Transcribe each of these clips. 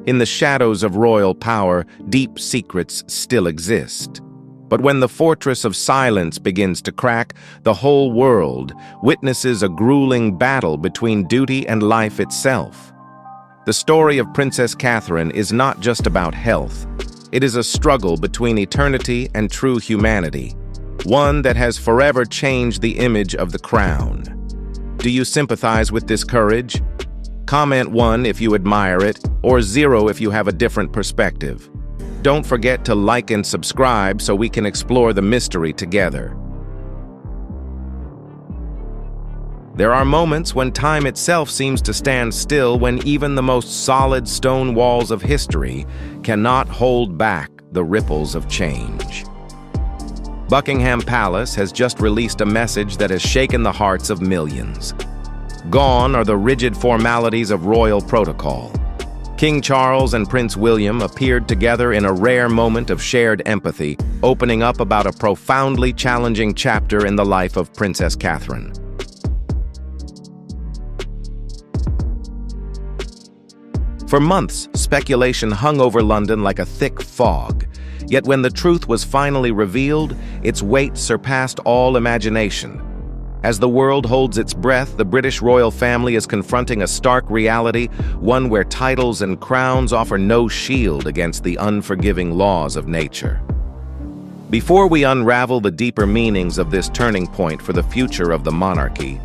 In the shadows of royal power, deep secrets still exist. But when the fortress of silence begins to crack, the whole world witnesses a grueling battle between duty and life itself. The story of Princess Catherine is not just about health. It is a struggle between eternity and true humanity, one that has forever changed the image of the crown. Do you sympathize with this courage? Comment 1 if you admire it, or 0 if you have a different perspective. Don't forget to like and subscribe so we can explore the mystery together. There are moments when time itself seems to stand still, when even the most solid stone walls of history cannot hold back the ripples of change. Buckingham Palace has just released a message that has shaken the hearts of millions. Gone are the rigid formalities of royal protocol. King Charles and Prince William appeared together in a rare moment of shared empathy, opening up about a profoundly challenging chapter in the life of Princess Catherine. For months, speculation hung over London like a thick fog. Yet when the truth was finally revealed, its weight surpassed all imagination. As the world holds its breath, the British royal family is confronting a stark reality, one where titles and crowns offer no shield against the unforgiving laws of nature. Before we unravel the deeper meanings of this turning point for the future of the monarchy,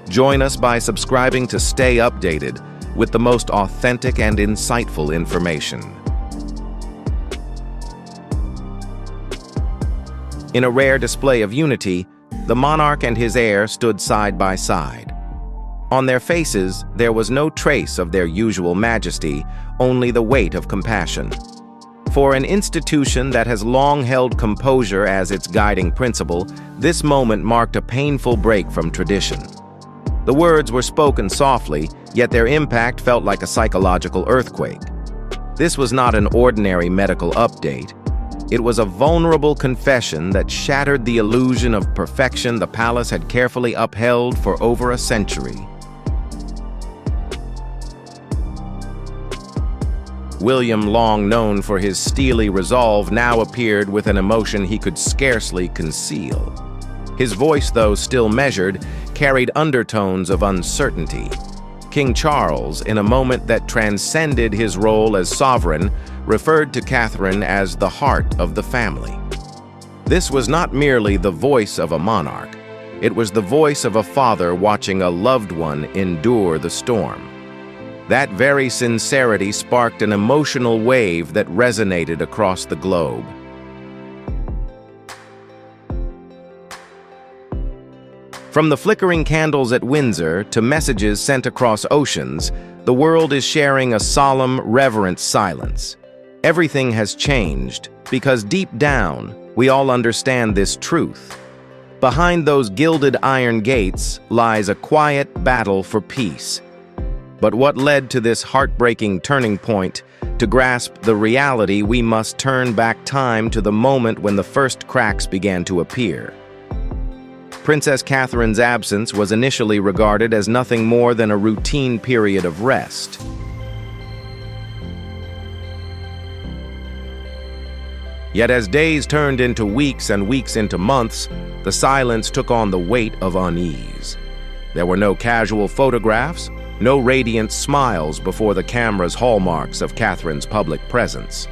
join us by subscribing to stay updated with the most authentic and insightful information. In a rare display of unity, the monarch and his heir stood side by side. On their faces, there was no trace of their usual majesty, only the weight of compassion. For an institution that has long held composure as its guiding principle, this moment marked a painful break from tradition. The words were spoken softly, yet their impact felt like a psychological earthquake. This was not an ordinary medical update. It was a vulnerable confession that shattered the illusion of perfection the palace had carefully upheld for over a century. William, long known for his steely resolve, now appeared with an emotion he could scarcely conceal. His voice, though still measured, carried undertones of uncertainty. King Charles, in a moment that transcended his role as sovereign, referred to Catherine as the heart of the family. This was not merely the voice of a monarch. It was the voice of a father watching a loved one endure the storm. That very sincerity sparked an emotional wave that resonated across the globe. From the flickering candles at Windsor to messages sent across oceans, the world is sharing a solemn, reverent silence. Everything has changed because deep down, we all understand this truth. Behind those gilded iron gates lies a quiet battle for peace. But what led to this heartbreaking turning point? To grasp the reality, we must turn back time to the moment when the first cracks began to appear. Princess Catherine's absence was initially regarded as nothing more than a routine period of rest. Yet as days turned into weeks and weeks into months, the silence took on the weight of unease. There were no casual photographs, no radiant smiles before the camera's hallmarks of Catherine's public presence.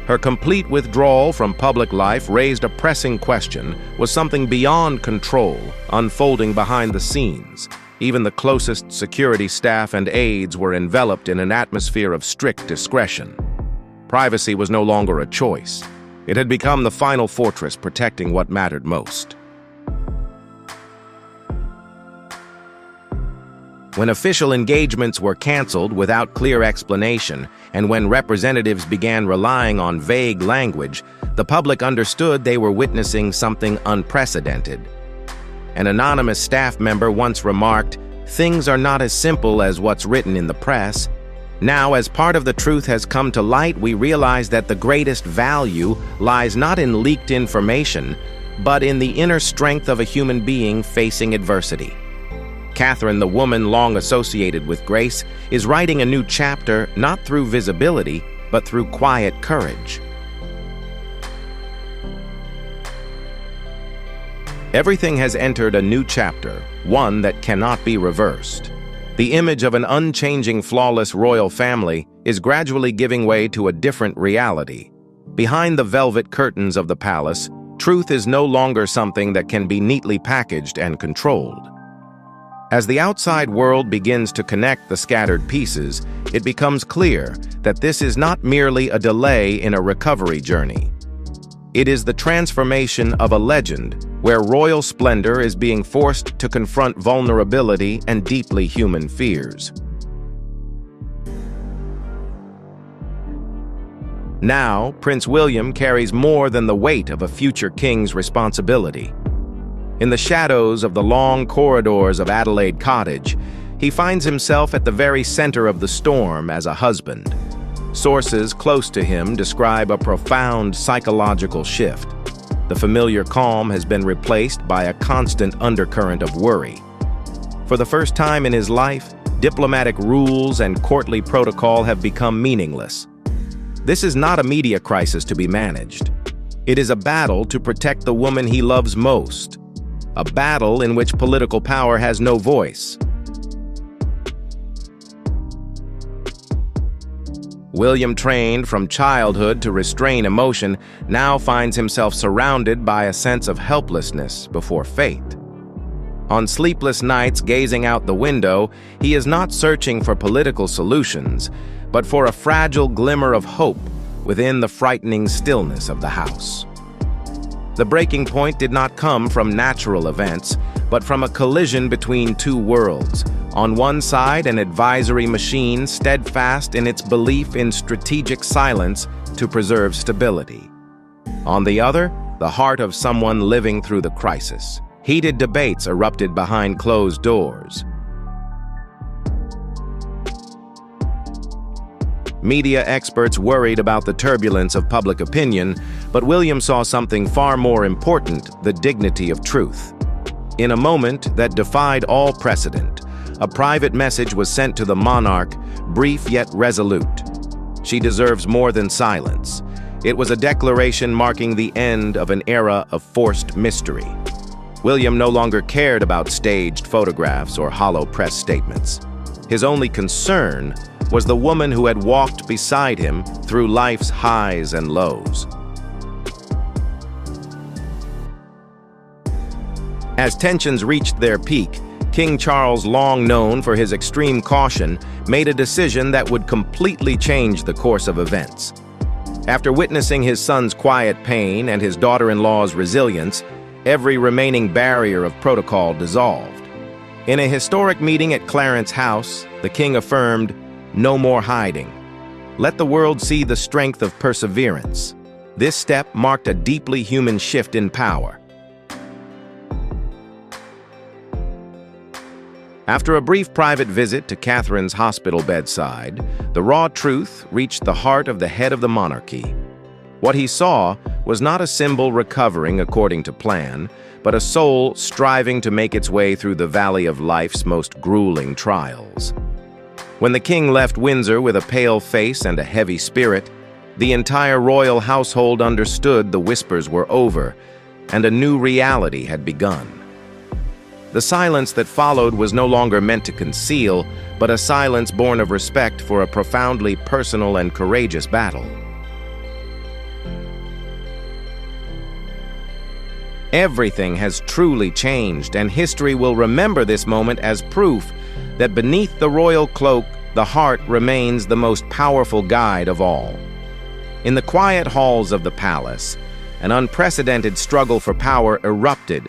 Her complete withdrawal from public life raised a pressing question: was something beyond control unfolding behind the scenes? Even the closest security staff and aides were enveloped in an atmosphere of strict discretion. Privacy was no longer a choice. It had become the final fortress protecting what mattered most. When official engagements were canceled without clear explanation, and when representatives began relying on vague language, the public understood they were witnessing something unprecedented. An anonymous staff member once remarked, "Things are not as simple as what's written in the press." Now, as part of the truth has come to light, we realize that the greatest value lies not in leaked information, but in the inner strength of a human being facing adversity. Catherine, the woman long associated with grace, is writing a new chapter not through visibility, but through quiet courage. Everything has entered a new chapter, one that cannot be reversed. The image of an unchanging, flawless royal family is gradually giving way to a different reality. Behind the velvet curtains of the palace, truth is no longer something that can be neatly packaged and controlled. As the outside world begins to connect the scattered pieces, it becomes clear that this is not merely a delay in a recovery journey. It is the transformation of a legend where royal splendor is being forced to confront vulnerability and deeply human fears. Now, Prince William carries more than the weight of a future king's responsibility. In the shadows of the long corridors of Adelaide Cottage, he finds himself at the very center of the storm as a husband. Sources close to him describe a profound psychological shift. The familiar calm has been replaced by a constant undercurrent of worry. For the first time in his life, diplomatic rules and courtly protocol have become meaningless. This is not a media crisis to be managed. It is a battle to protect the woman he loves most. A battle in which political power has no voice. William, trained from childhood to restrain emotion, now finds himself surrounded by a sense of helplessness before fate. On sleepless nights gazing out the window, he is not searching for political solutions, but for a fragile glimmer of hope within the frightening stillness of the house. The breaking point did not come from natural events, but from a collision between two worlds. On one side, an advisory machine steadfast in its belief in strategic silence to preserve stability. On the other, the heart of someone living through the crisis. Heated debates erupted behind closed doors. Media experts worried about the turbulence of public opinion, but William saw something far more important: the dignity of truth. In a moment that defied all precedent, a private message was sent to the monarch, brief yet resolute. She deserves more than silence. It was a declaration marking the end of an era of forced mystery. William no longer cared about staged photographs or hollow press statements. His only concern was the woman who had walked beside him through life's highs and lows. As tensions reached their peak, King Charles, long known for his extreme caution, made a decision that would completely change the course of events. After witnessing his son's quiet pain and his daughter-in-law's resilience, every remaining barrier of protocol dissolved. In a historic meeting at Clarence House, the king affirmed, "No more hiding. Let the world see the strength of perseverance." This step marked a deeply human shift in power. After a brief private visit to Catherine's hospital bedside, the raw truth reached the heart of the head of the monarchy. What he saw was not a symbol recovering according to plan, but a soul striving to make its way through the valley of life's most grueling trials. When the king left Windsor with a pale face and a heavy spirit, the entire royal household understood the whispers were over, and a new reality had begun. The silence that followed was no longer meant to conceal, but a silence born of respect for a profoundly personal and courageous battle. Everything has truly changed, and history will remember this moment as proof that beneath the royal cloak, the heart remains the most powerful guide of all. In the quiet halls of the palace, an unprecedented struggle for power erupted,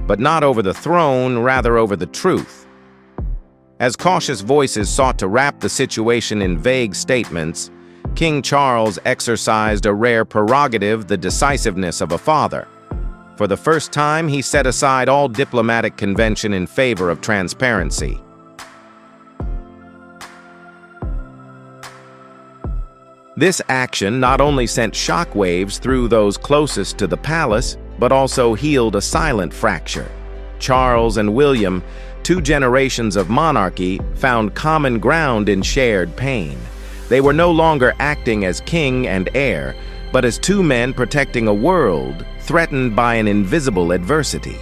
but not over the throne, rather over the truth. As cautious voices sought to wrap the situation in vague statements, King Charles exercised a rare prerogative, the decisiveness of a father. For the first time, he set aside all diplomatic convention in favor of transparency. This action not only sent shockwaves through those closest to the palace, but also healed a silent fracture. Charles and William, Two generations of monarchy found common ground in shared pain. They were no longer acting as king and heir, but as two men protecting a world threatened by an invisible adversity.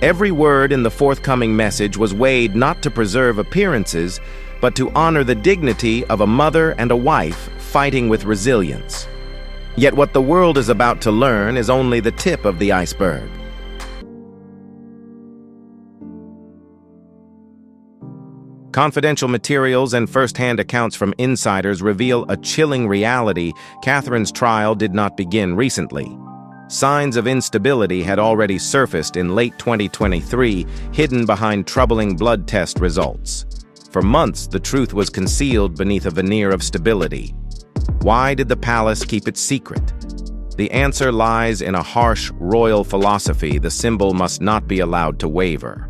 Every word in the forthcoming message was weighed not to preserve appearances, but to honor the dignity of a mother and a wife fighting with resilience. Yet what the world is about to learn is only the tip of the iceberg. Confidential materials and first-hand accounts from insiders reveal a chilling reality. Catherine's trial did not begin recently. Signs of instability had already surfaced in late 2023, hidden behind troubling blood test results. For months, the truth was concealed beneath a veneer of stability. Why did the palace keep it secret? The answer lies in a harsh royal philosophy: the symbol must not be allowed to waver.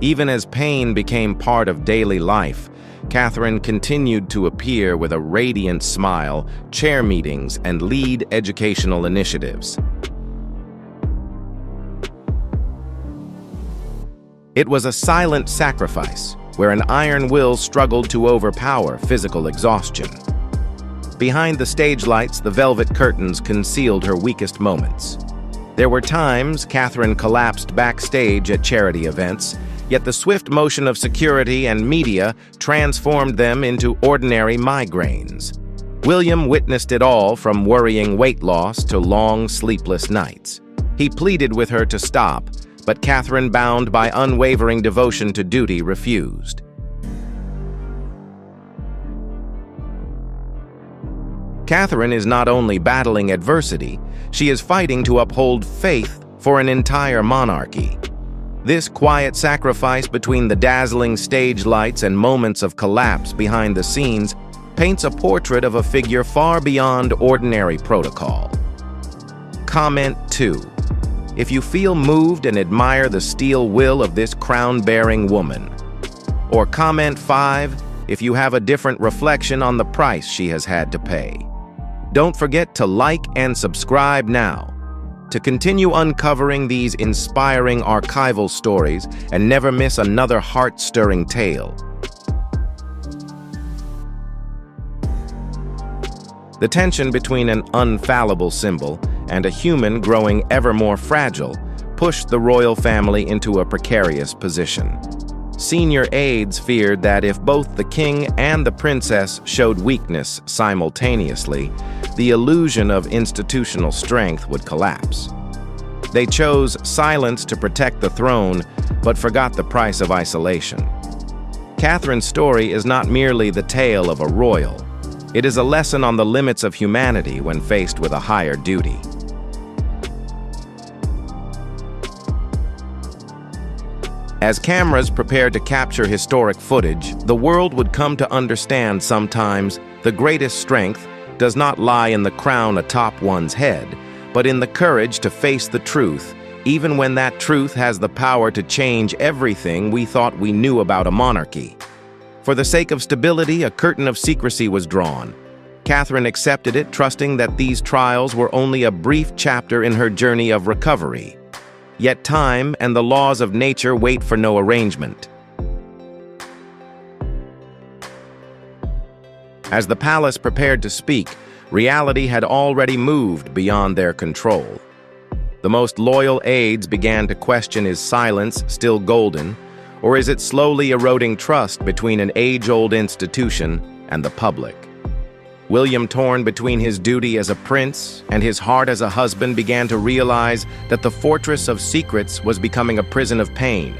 Even as pain became part of daily life, Catherine continued to appear with a radiant smile, chair meetings, and lead educational initiatives. It was a silent sacrifice, where an iron will struggled to overpower physical exhaustion. Behind the stage lights, the velvet curtains concealed her weakest moments. There were times Catherine collapsed backstage at charity events, yet the swift motion of security and media transformed them into ordinary migraines. William witnessed it all, from worrying weight loss to long, sleepless nights. He pleaded with her to stop, but Catherine, bound by unwavering devotion to duty, refused. Catherine is not only battling adversity, she is fighting to uphold faith for an entire monarchy. This quiet sacrifice between the dazzling stage lights and moments of collapse behind the scenes paints a portrait of a figure far beyond ordinary protocol. Comment 2. If you feel moved and admire the steel will of this crown-bearing woman. Or comment 5 if you have a different reflection on the price she has had to pay. Don't forget to like and subscribe now to continue uncovering these inspiring archival stories and never miss another heart-stirring tale. The tension between an unfallible symbol and a human growing ever more fragile pushed the royal family into a precarious position. Senior aides feared that if both the king and the princess showed weakness simultaneously, the illusion of institutional strength would collapse. They chose silence to protect the throne, but forgot the price of isolation. Catherine's story is not merely the tale of a royal. It is a lesson on the limits of humanity when faced with a higher duty. As cameras prepared to capture historic footage, the world would come to understand sometimes the greatest strength does not lie in the crown atop one's head, but in the courage to face the truth, even when that truth has the power to change everything we thought we knew about a monarchy. For the sake of stability, a curtain of secrecy was drawn. Catherine accepted it, trusting that these trials were only a brief chapter in her journey of recovery. Yet time and the laws of nature wait for no arrangement. As the palace prepared to speak, reality had already moved beyond their control. The most loyal aides began to question: is silence still golden, or is it slowly eroding trust between an age-old institution and the public? William, torn between his duty as a prince and his heart as a husband, began to realize that the fortress of secrets was becoming a prison of pain.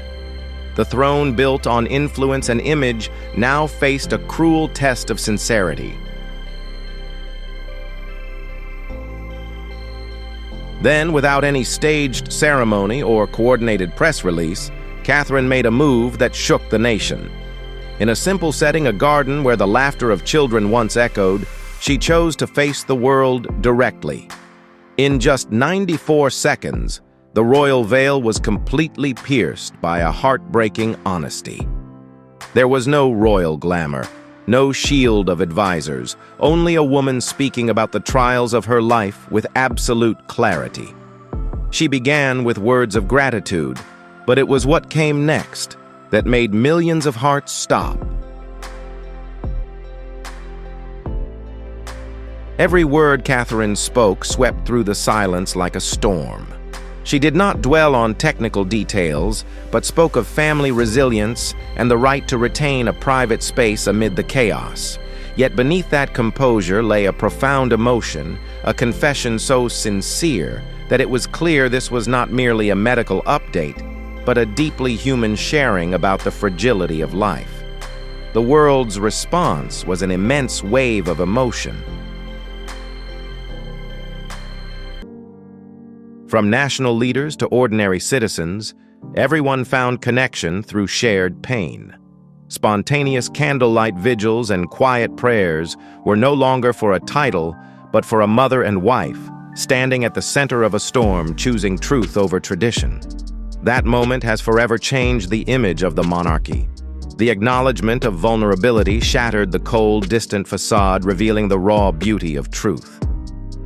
The throne built on influence and image now faced a cruel test of sincerity. Then, without any staged ceremony or coordinated press release, Catherine made a move that shook the nation. In a simple setting, a garden where the laughter of children once echoed, she chose to face the world directly. In just 94 seconds, the royal veil was completely pierced by a heartbreaking honesty. There was no royal glamour, no shield of advisors, only a woman speaking about the trials of her life with absolute clarity. She began with words of gratitude, but it was what came next that made millions of hearts stop. Every word Catherine spoke swept through the silence like a storm. She did not dwell on technical details, but spoke of family resilience and the right to retain a private space amid the chaos. Yet beneath that composure lay a profound emotion, a confession so sincere that it was clear this was not merely a medical update, but a deeply human sharing about the fragility of life. The world's response was an immense wave of emotion. From national leaders to ordinary citizens, everyone found connection through shared pain. Spontaneous candlelight vigils and quiet prayers were no longer for a title, but for a mother and wife, standing at the center of a storm, choosing truth over tradition. That moment has forever changed the image of the monarchy. The acknowledgement of vulnerability shattered the cold, distant facade, revealing the raw beauty of truth.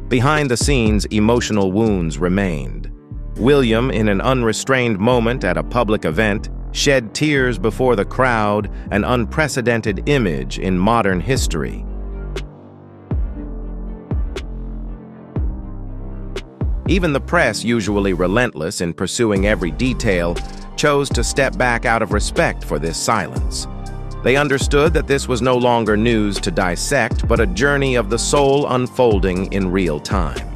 Behind the scenes, emotional wounds remained. William, in an unrestrained moment at a public event, shed tears before the crowd, an unprecedented image in modern history. Even the press, usually relentless in pursuing every detail, chose to step back out of respect for this silence. They understood that this was no longer news to dissect, but a journey of the soul unfolding in real time.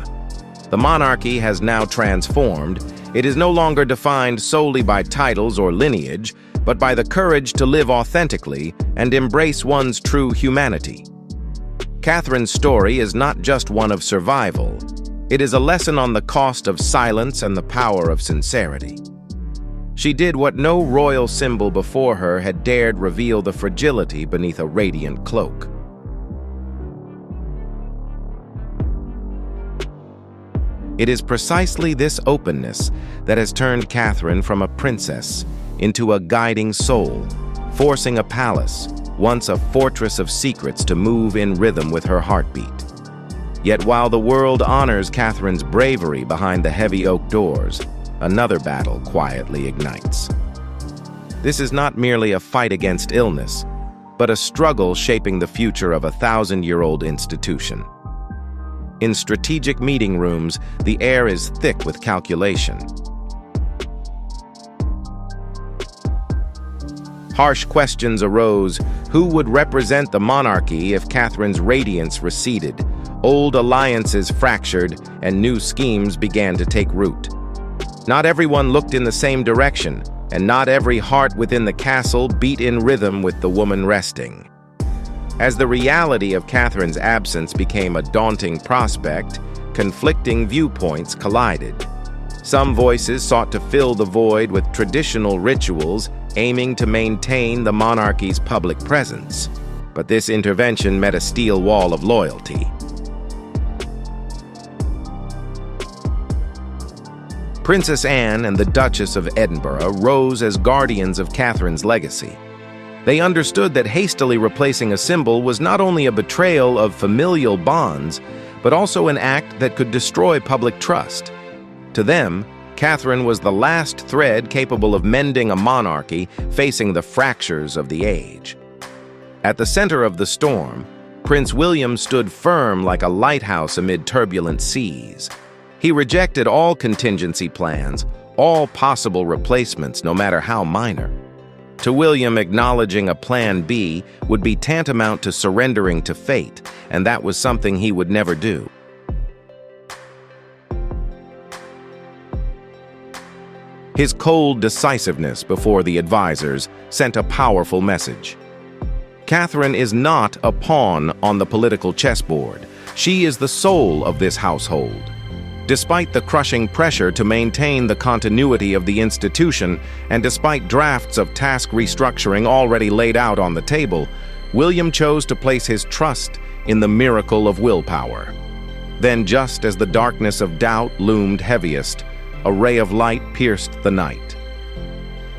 The monarchy has now transformed. It is no longer defined solely by titles or lineage, but by the courage to live authentically and embrace one's true humanity. Catherine's story is not just one of survival. It is a lesson on the cost of silence and the power of sincerity. She did what no royal symbol before her had dared reveal: the fragility beneath a radiant cloak. It is precisely this openness that has turned Catherine from a princess into a guiding soul, forcing a palace, once a fortress of secrets, to move in rhythm with her heartbeat. Yet while the world honors Catherine's bravery behind the heavy oak doors, another battle quietly ignites. This is not merely a fight against illness, but a struggle shaping the future of a 1,000-year-old institution. In strategic meeting rooms, the air is thick with calculation. Harsh questions arose. Who would represent the monarchy if Catherine's radiance receded? Old alliances fractured, and new schemes began to take root. Not everyone looked in the same direction, and not every heart within the castle beat in rhythm with the woman resting. As the reality of Catherine's absence became a daunting prospect, conflicting viewpoints collided. Some voices sought to fill the void with traditional rituals, aiming to maintain the monarchy's public presence. But this intervention met a steel wall of loyalty. Princess Anne and the Duchess of Edinburgh rose as guardians of Catherine's legacy. They understood that hastily replacing a symbol was not only a betrayal of familial bonds, but also an act that could destroy public trust. To them, Catherine was the last thread capable of mending a monarchy facing the fractures of the age. At the center of the storm, Prince William stood firm like a lighthouse amid turbulent seas. He rejected all contingency plans, all possible replacements, no matter how minor. To William, acknowledging a plan B would be tantamount to surrendering to fate, and that was something he would never do. His cold decisiveness before the advisors sent a powerful message. Catherine is not a pawn on the political chessboard. She is the soul of this household. Despite the crushing pressure to maintain the continuity of the institution, and despite drafts of task restructuring already laid out on the table, William chose to place his trust in the miracle of willpower. Then, just as the darkness of doubt loomed heaviest, a ray of light pierced the night.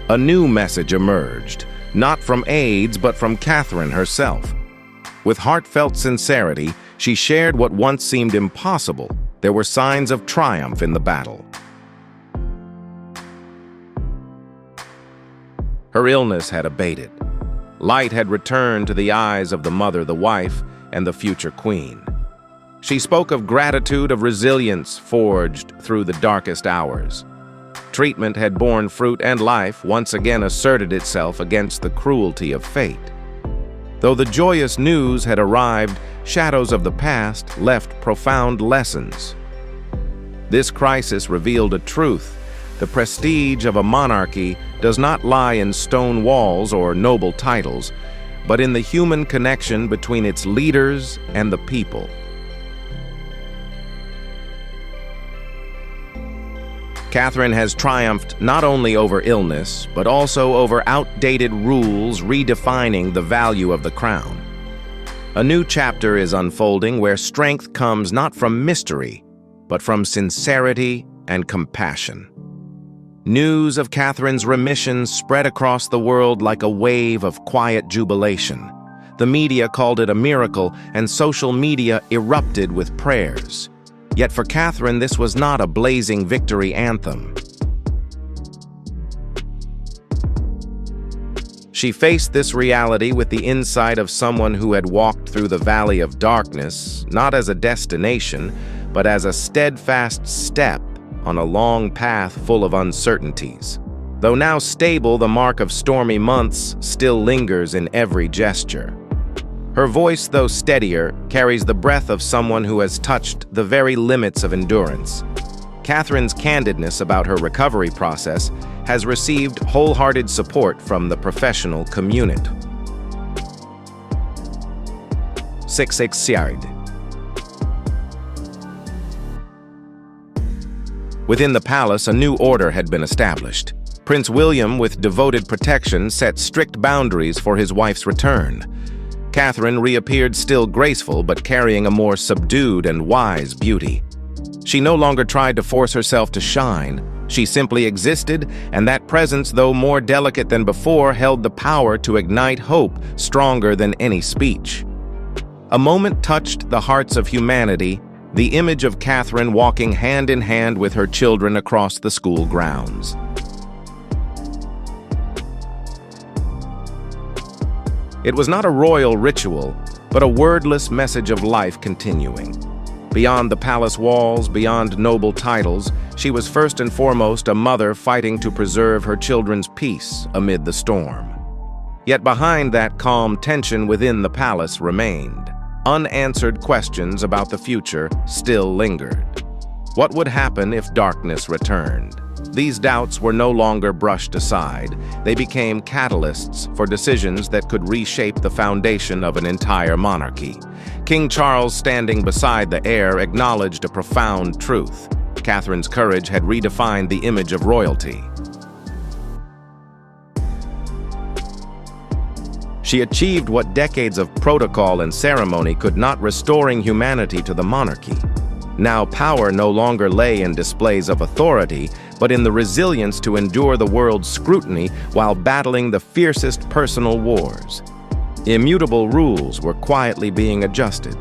A new message emerged, not from aides but from Catherine herself. With heartfelt sincerity, she shared what once seemed impossible. There were signs of triumph in the battle. Her illness had abated. Light had returned to the eyes of the mother, the wife, and the future queen. She spoke of gratitude, of resilience forged through the darkest hours. Treatment had borne fruit, and life once again asserted itself against the cruelty of fate. Though the joyous news had arrived, shadows of the past left profound lessons. This crisis revealed a truth. The prestige of a monarchy does not lie in stone walls or noble titles, but in the human connection between its leaders and the people. Catherine has triumphed not only over illness, but also over outdated rules redefining the value of the crown. A new chapter is unfolding where strength comes not from mystery, but from sincerity and compassion. News of Catherine's remission spread across the world like a wave of quiet jubilation. The media called it a miracle, and social media erupted with prayers. Yet for Catherine, this was not a blazing victory anthem. She faced this reality with the insight of someone who had walked through the valley of darkness, not as a destination, but as a steadfast step on a long path full of uncertainties. Though now stable, the mark of stormy months still lingers in every gesture. Her voice, though steadier, carries the breath of someone who has touched the very limits of endurance. Catherine's candidness about her recovery process has received wholehearted support from the professional community. 6 yard. Within the palace, a new order had been established. Prince William, with devoted protection, set strict boundaries for his wife's return. Catherine reappeared still graceful, but carrying a more subdued and wise beauty. She no longer tried to force herself to shine. She simply existed, and that presence, though more delicate than before, held the power to ignite hope stronger than any speech. A moment touched the hearts of humanity, the image of Catherine walking hand in hand with her children across the school grounds. It was not a royal ritual, but a wordless message of life continuing. Beyond the palace walls, beyond noble titles, she was first and foremost a mother fighting to preserve her children's peace amid the storm. Yet behind that calm tension within the palace remained. Unanswered questions about the future still lingered. What would happen if darkness returned? These doubts were no longer brushed aside. They became catalysts for decisions that could reshape the foundation of an entire monarchy. King Charles, standing beside the heir, acknowledged a profound truth. Catherine's courage had redefined the image of royalty. She achieved what decades of protocol and ceremony could not, restoring humanity to the monarchy. Now power no longer lay in displays of authority, but in the resilience to endure the world's scrutiny while battling the fiercest personal wars. Immutable rules were quietly being adjusted.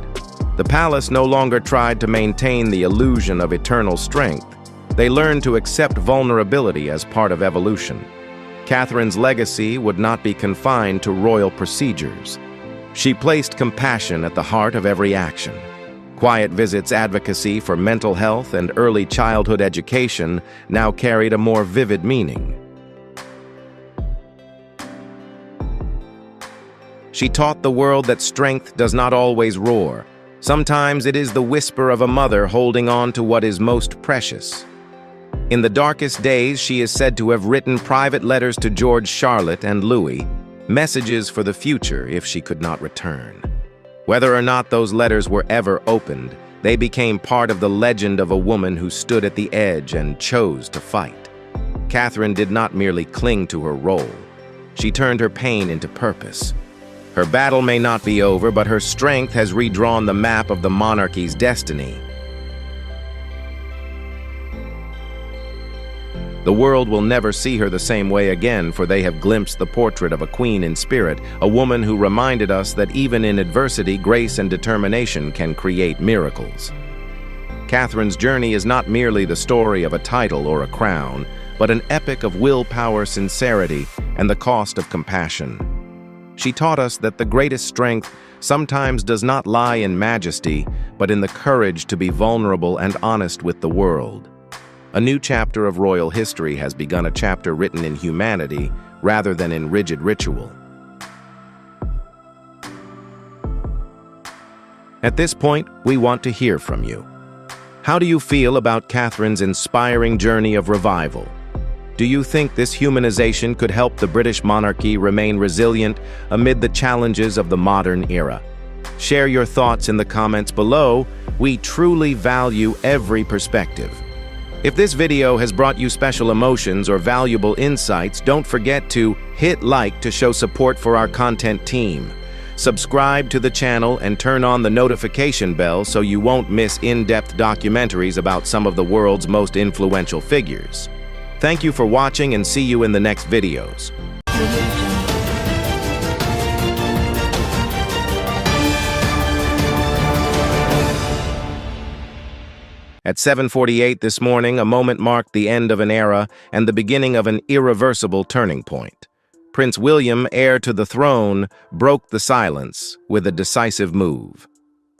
The palace no longer tried to maintain the illusion of eternal strength. They learned to accept vulnerability as part of evolution. Catherine's legacy would not be confined to royal procedures. She placed compassion at the heart of every action. Quiet visits, advocacy for mental health, and early childhood education now carried a more vivid meaning. She taught the world that strength does not always roar. Sometimes it is the whisper of a mother holding on to what is most precious. In the darkest days, she is said to have written private letters to George, Charlotte, and Louis, messages for the future if she could not return. Whether or not those letters were ever opened, they became part of the legend of a woman who stood at the edge and chose to fight. Catherine did not merely cling to her role. She turned her pain into purpose. Her battle may not be over, but her strength has redrawn the map of the monarchy's destiny. The world will never see her the same way again, for they have glimpsed the portrait of a queen in spirit, a woman who reminded us that even in adversity, grace and determination can create miracles. Catherine's journey is not merely the story of a title or a crown, but an epic of willpower, sincerity, and the cost of compassion. She taught us that the greatest strength sometimes does not lie in majesty, but in the courage to be vulnerable and honest with the world. A new chapter of royal history has begun, a chapter written in humanity rather than in rigid ritual. At this point, we want to hear from you. How do you feel about Catherine's inspiring journey of revival? Do you think this humanization could help the British monarchy remain resilient amid the challenges of the modern era? Share your thoughts in the comments below. We truly value every perspective. If this video has brought you special emotions or valuable insights, don't forget to hit like to show support for our content team. Subscribe to the channel and turn on the notification bell so you won't miss in-depth documentaries about some of the world's most influential figures. Thank you for watching and see you in the next videos. At 7:48 this morning, a moment marked the end of an era and the beginning of an irreversible turning point. Prince William, heir to the throne, broke the silence with a decisive move.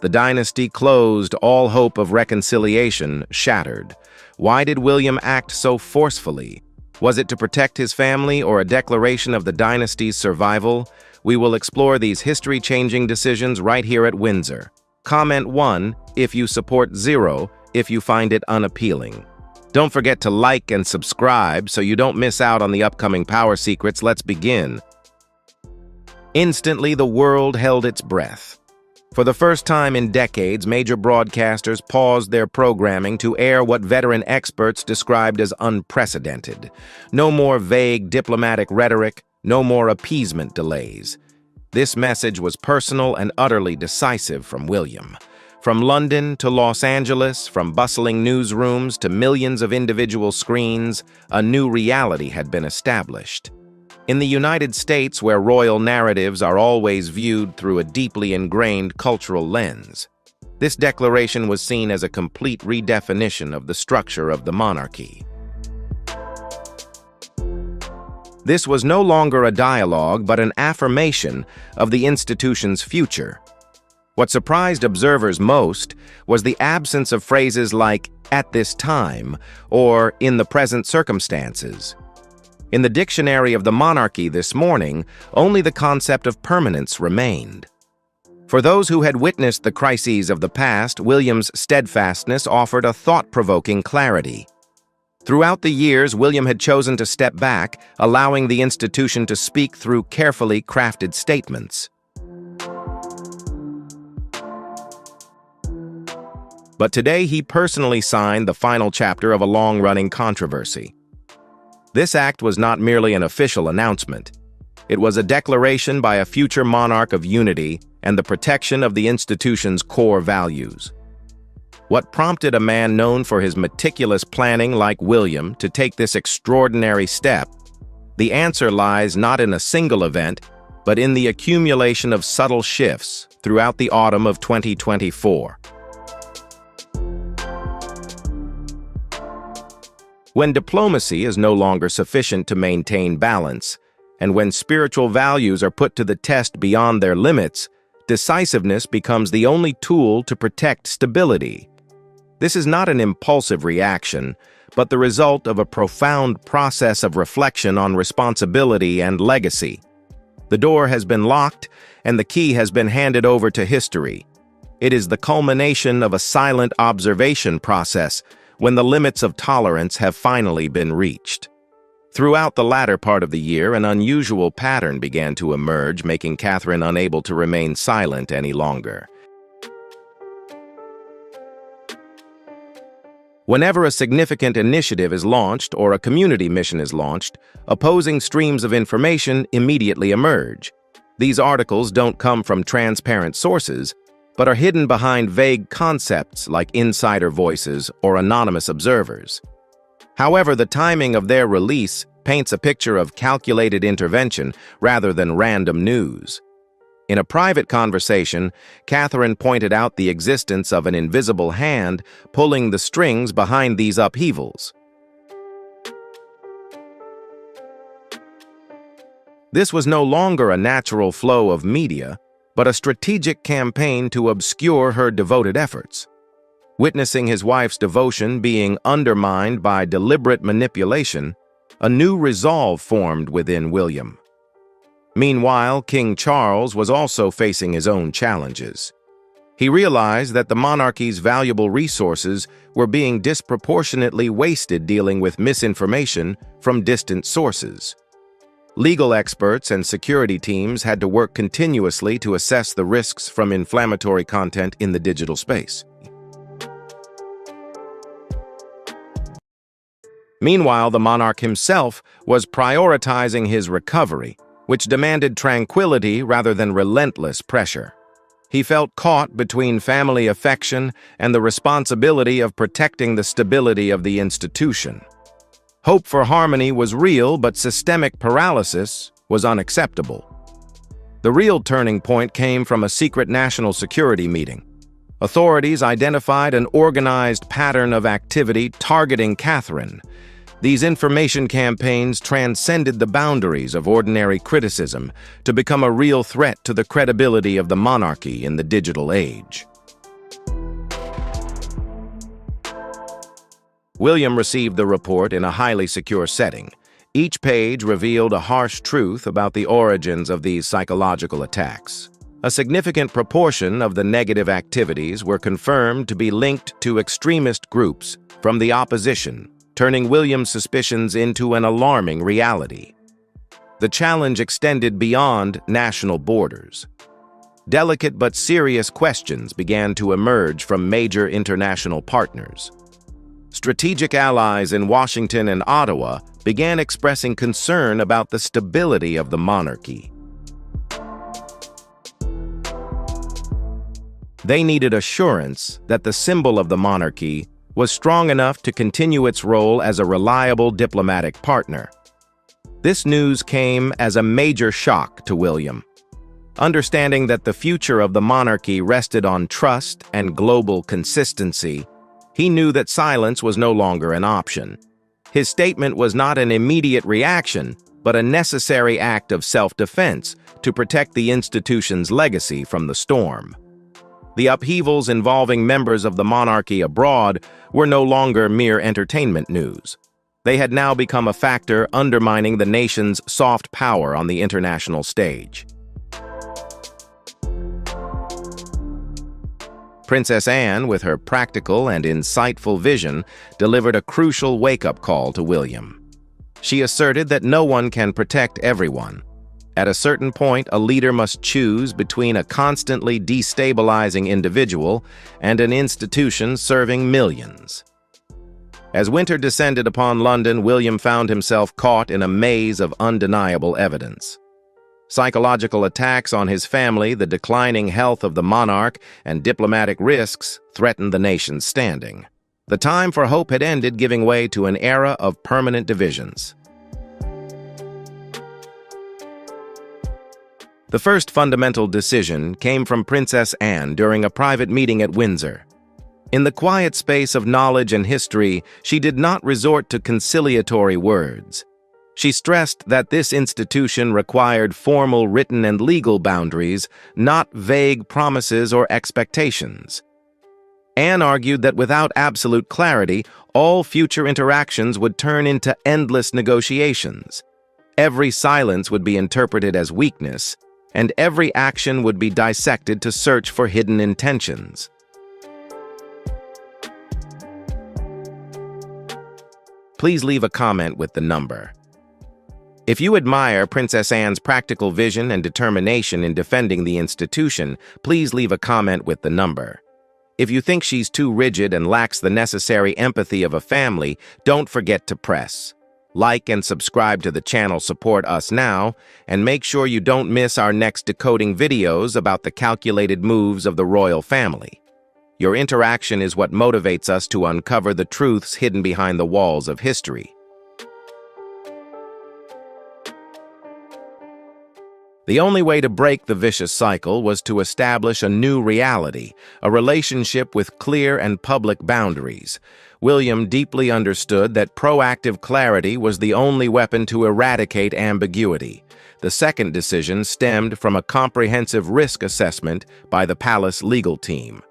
The dynasty closed, all hope of reconciliation shattered. Why did William act so forcefully? Was it to protect his family or a declaration of the dynasty's survival? We will explore these history-changing decisions right here at Windsor. Comment 1 if you support, 0 if you find it unappealing. Don't forget to like and subscribe so you don't miss out on the upcoming power secrets. Let's begin. Instantly, the world held its breath. For the first time in decades, major broadcasters paused their programming to air what veteran experts described as unprecedented. No more vague diplomatic rhetoric, no more appeasement delays. This message was personal and utterly decisive from William. From London to Los Angeles, from bustling newsrooms to millions of individual screens, a new reality had been established. In the United States, where royal narratives are always viewed through a deeply ingrained cultural lens, this declaration was seen as a complete redefinition of the structure of the monarchy. This was no longer a dialogue, but an affirmation of the institution's future. What surprised observers most was the absence of phrases like "at this time" or "in the present circumstances." In the dictionary of the monarchy this morning, only the concept of permanence remained. For those who had witnessed the crises of the past, William's steadfastness offered a thought-provoking clarity. Throughout the years, William had chosen to step back, allowing the institution to speak through carefully crafted statements. But today he personally signed the final chapter of a long-running controversy. This act was not merely an official announcement. It was a declaration by a future monarch of unity and the protection of the institution's core values. What prompted a man known for his meticulous planning like William to take this extraordinary step? The answer lies not in a single event, but in the accumulation of subtle shifts throughout the autumn of 2024. When diplomacy is no longer sufficient to maintain balance, and when spiritual values are put to the test beyond their limits, decisiveness becomes the only tool to protect stability. This is not an impulsive reaction, but the result of a profound process of reflection on responsibility and legacy. The door has been locked, and the key has been handed over to history. It is the culmination of a silent observation process, when the limits of tolerance have finally been reached. Throughout the latter part of the year, an unusual pattern began to emerge, making Catherine unable to remain silent any longer. Whenever a significant initiative is launched or a community mission is launched, opposing streams of information immediately emerge. These articles don't come from transparent sources, but are hidden behind vague concepts like insider voices or anonymous observers. However, the timing of their release paints a picture of calculated intervention rather than random news. In a private conversation, Catherine pointed out the existence of an invisible hand pulling the strings behind these upheavals. This was no longer a natural flow of media, but a strategic campaign to obscure her devoted efforts. Witnessing his wife's devotion being undermined by deliberate manipulation, a new resolve formed within William. Meanwhile, King Charles was also facing his own challenges. He realized that the monarchy's valuable resources were being disproportionately wasted dealing with misinformation from distant sources. Legal experts and security teams had to work continuously to assess the risks from inflammatory content in the digital space. Meanwhile, the monarch himself was prioritizing his recovery, which demanded tranquility rather than relentless pressure. He felt caught between family affection and the responsibility of protecting the stability of the institution. Hope for harmony was real, but systemic paralysis was unacceptable. The real turning point came from a secret national security meeting. Authorities identified an organized pattern of activity targeting Catherine. These information campaigns transcended the boundaries of ordinary criticism to become a real threat to the credibility of the monarchy in the digital age. William received the report in a highly secure setting. Each page revealed a harsh truth about the origins of these psychological attacks. A significant proportion of the negative activities were confirmed to be linked to extremist groups from the opposition, turning William's suspicions into an alarming reality. The challenge extended beyond national borders. Delicate but serious questions began to emerge from major international partners. Strategic allies in Washington and Ottawa began expressing concern about the stability of the monarchy. They needed assurance that the symbol of the monarchy was strong enough to continue its role as a reliable diplomatic partner. This news came as a major shock to William. Understanding that the future of the monarchy rested on trust and global consistency, he knew that silence was no longer an option. His statement was not an immediate reaction, but a necessary act of self-defense to protect the institution's legacy from the storm. The upheavals involving members of the monarchy abroad were no longer mere entertainment news. They had now become a factor undermining the nation's soft power on the international stage. Princess Anne, with her practical and insightful vision, delivered a crucial wake-up call to William. She asserted that no one can protect everyone. At a certain point, a leader must choose between a constantly destabilizing individual and an institution serving millions. As winter descended upon London, William found himself caught in a maze of undeniable evidence. Psychological attacks on his family, the declining health of the monarch, and diplomatic risks threatened the nation's standing. The time for hope had ended, giving way to an era of permanent divisions. The first fundamental decision came from Princess Anne during a private meeting at Windsor. In the quiet space of knowledge and history, she did not resort to conciliatory words. She stressed that this institution required formal written and legal boundaries, not vague promises or expectations. Anne argued that without absolute clarity, all future interactions would turn into endless negotiations. Every silence would be interpreted as weakness, and every action would be dissected to search for hidden intentions. Please leave a comment with the number. If you admire Princess Anne's practical vision and determination in defending the institution, please leave a comment with the number. If you think she's too rigid and lacks the necessary empathy of a family, don't forget to press like and subscribe to the channel. Support us now, and make sure you don't miss our next decoding videos about the calculated moves of the royal family. Your interaction is what motivates us to uncover the truths hidden behind the walls of history. The only way to break the vicious cycle was to establish a new reality, a relationship with clear and public boundaries. William deeply understood that proactive clarity was the only weapon to eradicate ambiguity. The second decision stemmed from a comprehensive risk assessment by the palace legal team.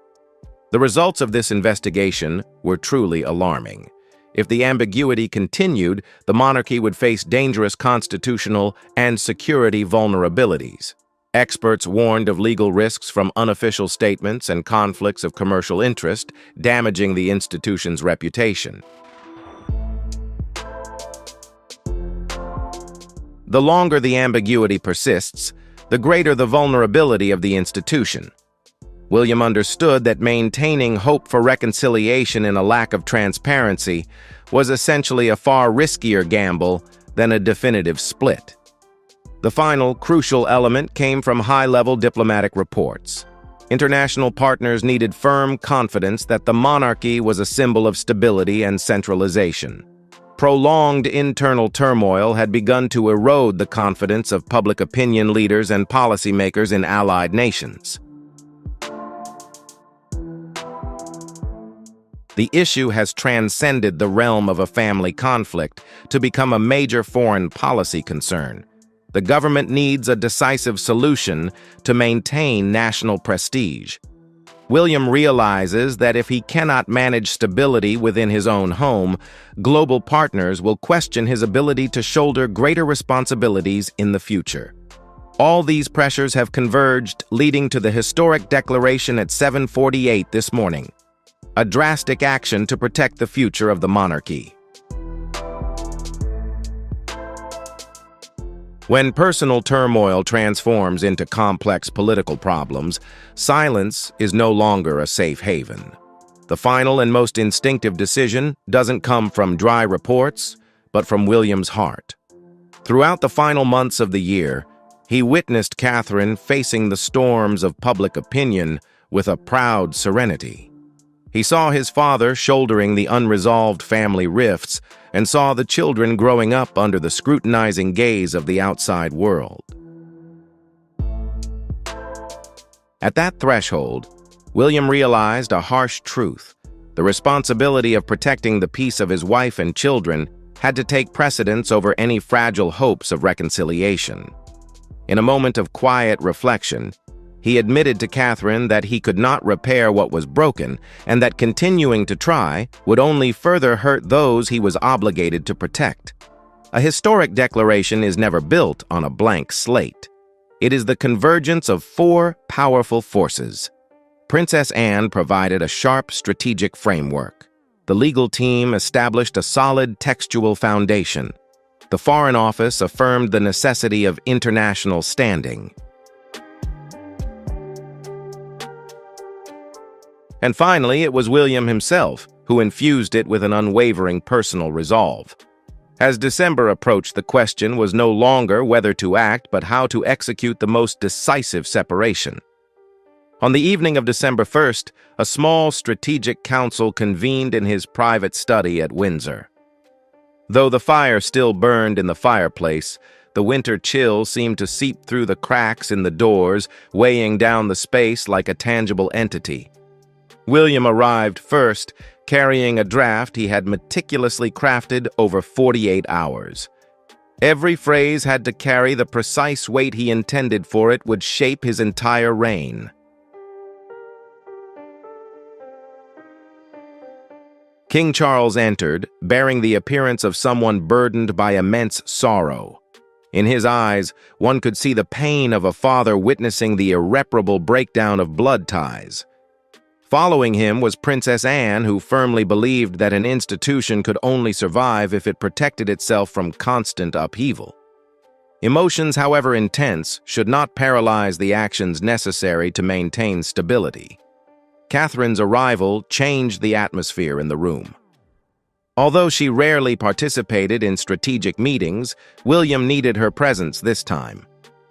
The results of this investigation were truly alarming. If the ambiguity continued, the monarchy would face dangerous constitutional and security vulnerabilities. Experts warned of legal risks from unofficial statements and conflicts of commercial interest, damaging the institution's reputation. The longer the ambiguity persists, the greater the vulnerability of the institution. William understood that maintaining hope for reconciliation in a lack of transparency was essentially a far riskier gamble than a definitive split. The final, crucial element came from high-level diplomatic reports. International partners needed firm confidence that the monarchy was a symbol of stability and centralization. Prolonged internal turmoil had begun to erode the confidence of public opinion leaders and policymakers in allied nations. The issue has transcended the realm of a family conflict to become a major foreign policy concern. The government needs a decisive solution to maintain national prestige. William realizes that if he cannot manage stability within his own home, global partners will question his ability to shoulder greater responsibilities in the future. All these pressures have converged, leading to the historic declaration at 7:48 this morning. A drastic action to protect the future of the monarchy. When personal turmoil transforms into complex political problems, silence is no longer a safe haven. The final and most instinctive decision doesn't come from dry reports, but from William's heart. Throughout the final months of the year, he witnessed Catherine facing the storms of public opinion with a proud serenity. He saw his father shouldering the unresolved family rifts and saw the children growing up under the scrutinizing gaze of the outside world. At that threshold, William realized a harsh truth. The responsibility of protecting the peace of his wife and children had to take precedence over any fragile hopes of reconciliation. In a moment of quiet reflection, he admitted to Catherine that he could not repair what was broken and that continuing to try would only further hurt those he was obligated to protect. A historic declaration is never built on a blank slate. It is the convergence of four powerful forces. Princess Anne provided a sharp strategic framework. The legal team established a solid textual foundation. The Foreign Office affirmed the necessity of international standing. And finally, it was William himself who infused it with an unwavering personal resolve. As December approached, the question was no longer whether to act, but how to execute the most decisive separation. On the evening of December 1st, a small strategic council convened in his private study at Windsor. Though the fire still burned in the fireplace, the winter chill seemed to seep through the cracks in the doors, weighing down the space like a tangible entity. William arrived first, carrying a draft he had meticulously crafted over 48 hours. Every phrase had to carry the precise weight he intended for it would shape his entire reign. King Charles entered, bearing the appearance of someone burdened by immense sorrow. In his eyes, one could see the pain of a father witnessing the irreparable breakdown of blood ties. Following him was Princess Anne, who firmly believed that an institution could only survive if it protected itself from constant upheaval. Emotions, however intense, should not paralyze the actions necessary to maintain stability. Catherine's arrival changed the atmosphere in the room. Although she rarely participated in strategic meetings, William needed her presence this time.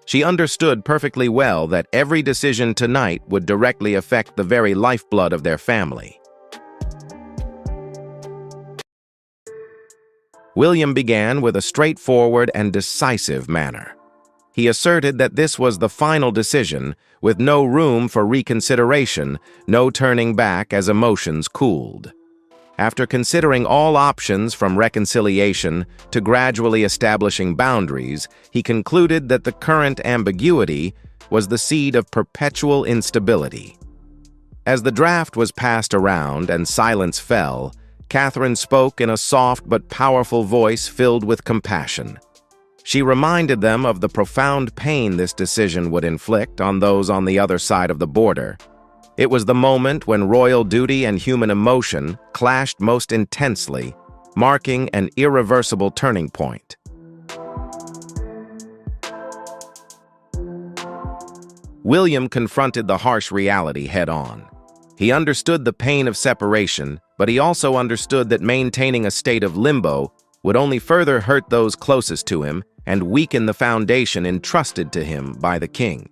She understood perfectly well that every decision tonight would directly affect the very lifeblood of their family. William began with a straightforward and decisive manner. He asserted that this was the final decision, with no room for reconsideration, no turning back as emotions cooled. After considering all options from reconciliation to gradually establishing boundaries, he concluded that the current ambiguity was the seed of perpetual instability. As the draft was passed around and silence fell, Catherine spoke in a soft but powerful voice filled with compassion. She reminded them of the profound pain this decision would inflict on those on the other side of the border. It was the moment when royal duty and human emotion clashed most intensely, marking an irreversible turning point. William confronted the harsh reality head-on. He understood the pain of separation, but he also understood that maintaining a state of limbo would only further hurt those closest to him and weaken the foundation entrusted to him by the king.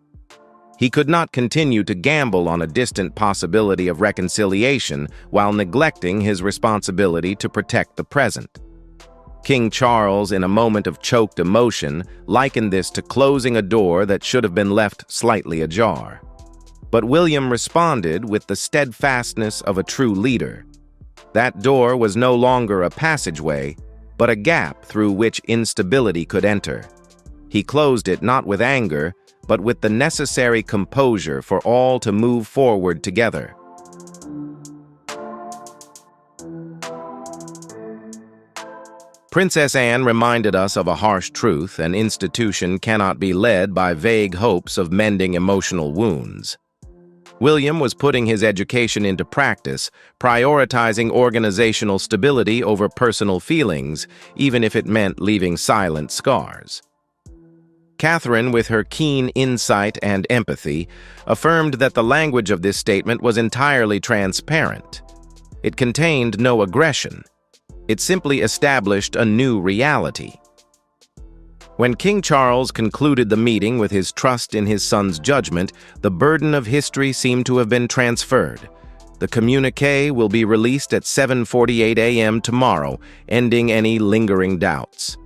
He could not continue to gamble on a distant possibility of reconciliation while neglecting his responsibility to protect the present. King Charles, in a moment of choked emotion, likened this to closing a door that should have been left slightly ajar. But William responded with the steadfastness of a true leader. That door was no longer a passageway, but a gap through which instability could enter. He closed it not with anger, but with the necessary composure for all to move forward together. Princess Anne reminded us of a harsh truth: an institution cannot be led by vague hopes of mending emotional wounds. William was putting his education into practice, prioritizing organizational stability over personal feelings, even if it meant leaving silent scars. Catherine, with her keen insight and empathy, affirmed that the language of this statement was entirely transparent. It contained no aggression. It simply established a new reality. When King Charles concluded the meeting with his trust in his son's judgment, the burden of history seemed to have been transferred. The communiqué will be released at 7:48 a.m. tomorrow, ending any lingering doubts.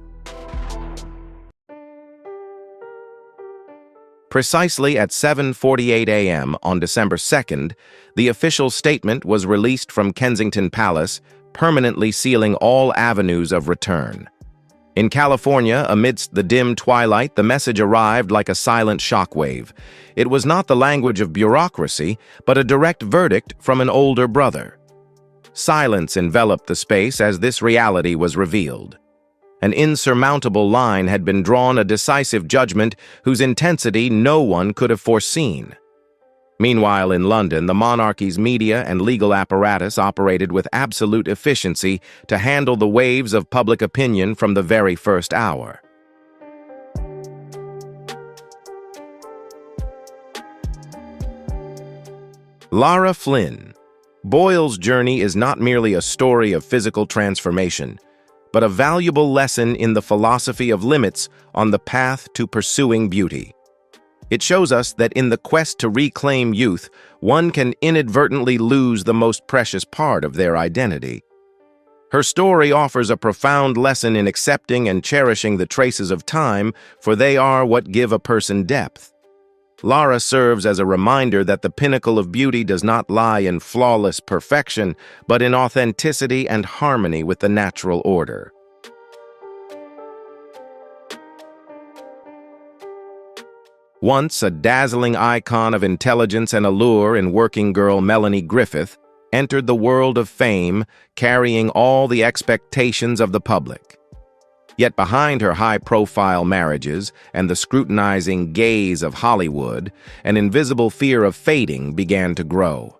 Precisely at 7:48 a.m. on December 2nd, the official statement was released from Kensington Palace, permanently sealing all avenues of return. In California, amidst the dim twilight, the message arrived like a silent shockwave. It was not the language of bureaucracy, but a direct verdict from an older brother. Silence enveloped the space as this reality was revealed. An insurmountable line had been drawn, a decisive judgment whose intensity no one could have foreseen. Meanwhile, in London, the monarchy's media and legal apparatus operated with absolute efficiency to handle the waves of public opinion from the very first hour. Lara Flynn. Boyle's journey is not merely a story of physical transformation, but a valuable lesson in the philosophy of limits on the path to pursuing beauty. It shows us that in the quest to reclaim youth, one can inadvertently lose the most precious part of their identity. Her story offers a profound lesson in accepting and cherishing the traces of time, for they are what give a person depth. Lara serves as a reminder that the pinnacle of beauty does not lie in flawless perfection, but in authenticity and harmony with the natural order. Once a dazzling icon of intelligence and allure in working girl Melanie Griffith, entered the world of fame, carrying all the expectations of the public. Yet behind her high-profile marriages and the scrutinizing gaze of Hollywood, an invisible fear of fading began to grow.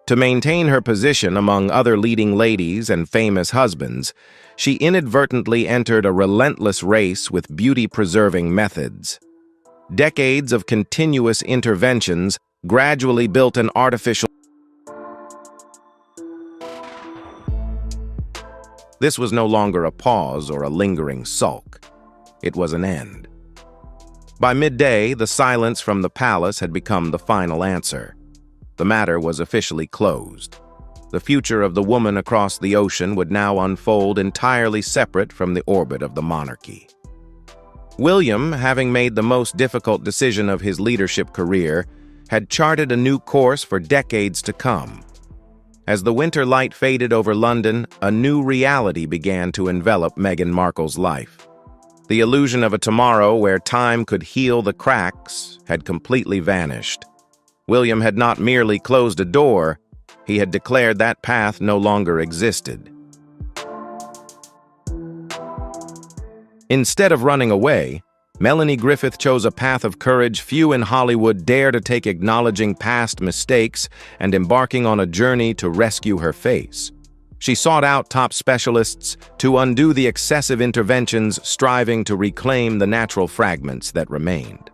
To maintain her position among other leading ladies and famous husbands, she inadvertently entered a relentless race with beauty-preserving methods. Decades of continuous interventions gradually built an artificial. This was no longer a pause or a lingering sulk. It was an end. By midday, the silence from the palace had become the final answer. The matter was officially closed. The future of the woman across the ocean would now unfold entirely separate from the orbit of the monarchy. William, having made the most difficult decision of his leadership career, had charted a new course for decades to come. As the winter light faded over London, a new reality began to envelop Meghan Markle's life. The illusion of a tomorrow where time could heal the cracks had completely vanished. William had not merely closed a door, he had declared that path no longer existed. Instead of running away, Melanie Griffith chose a path of courage few in Hollywood dare to take, acknowledging past mistakes and embarking on a journey to rescue her face. She sought out top specialists to undo the excessive interventions, striving to reclaim the natural fragments that remained.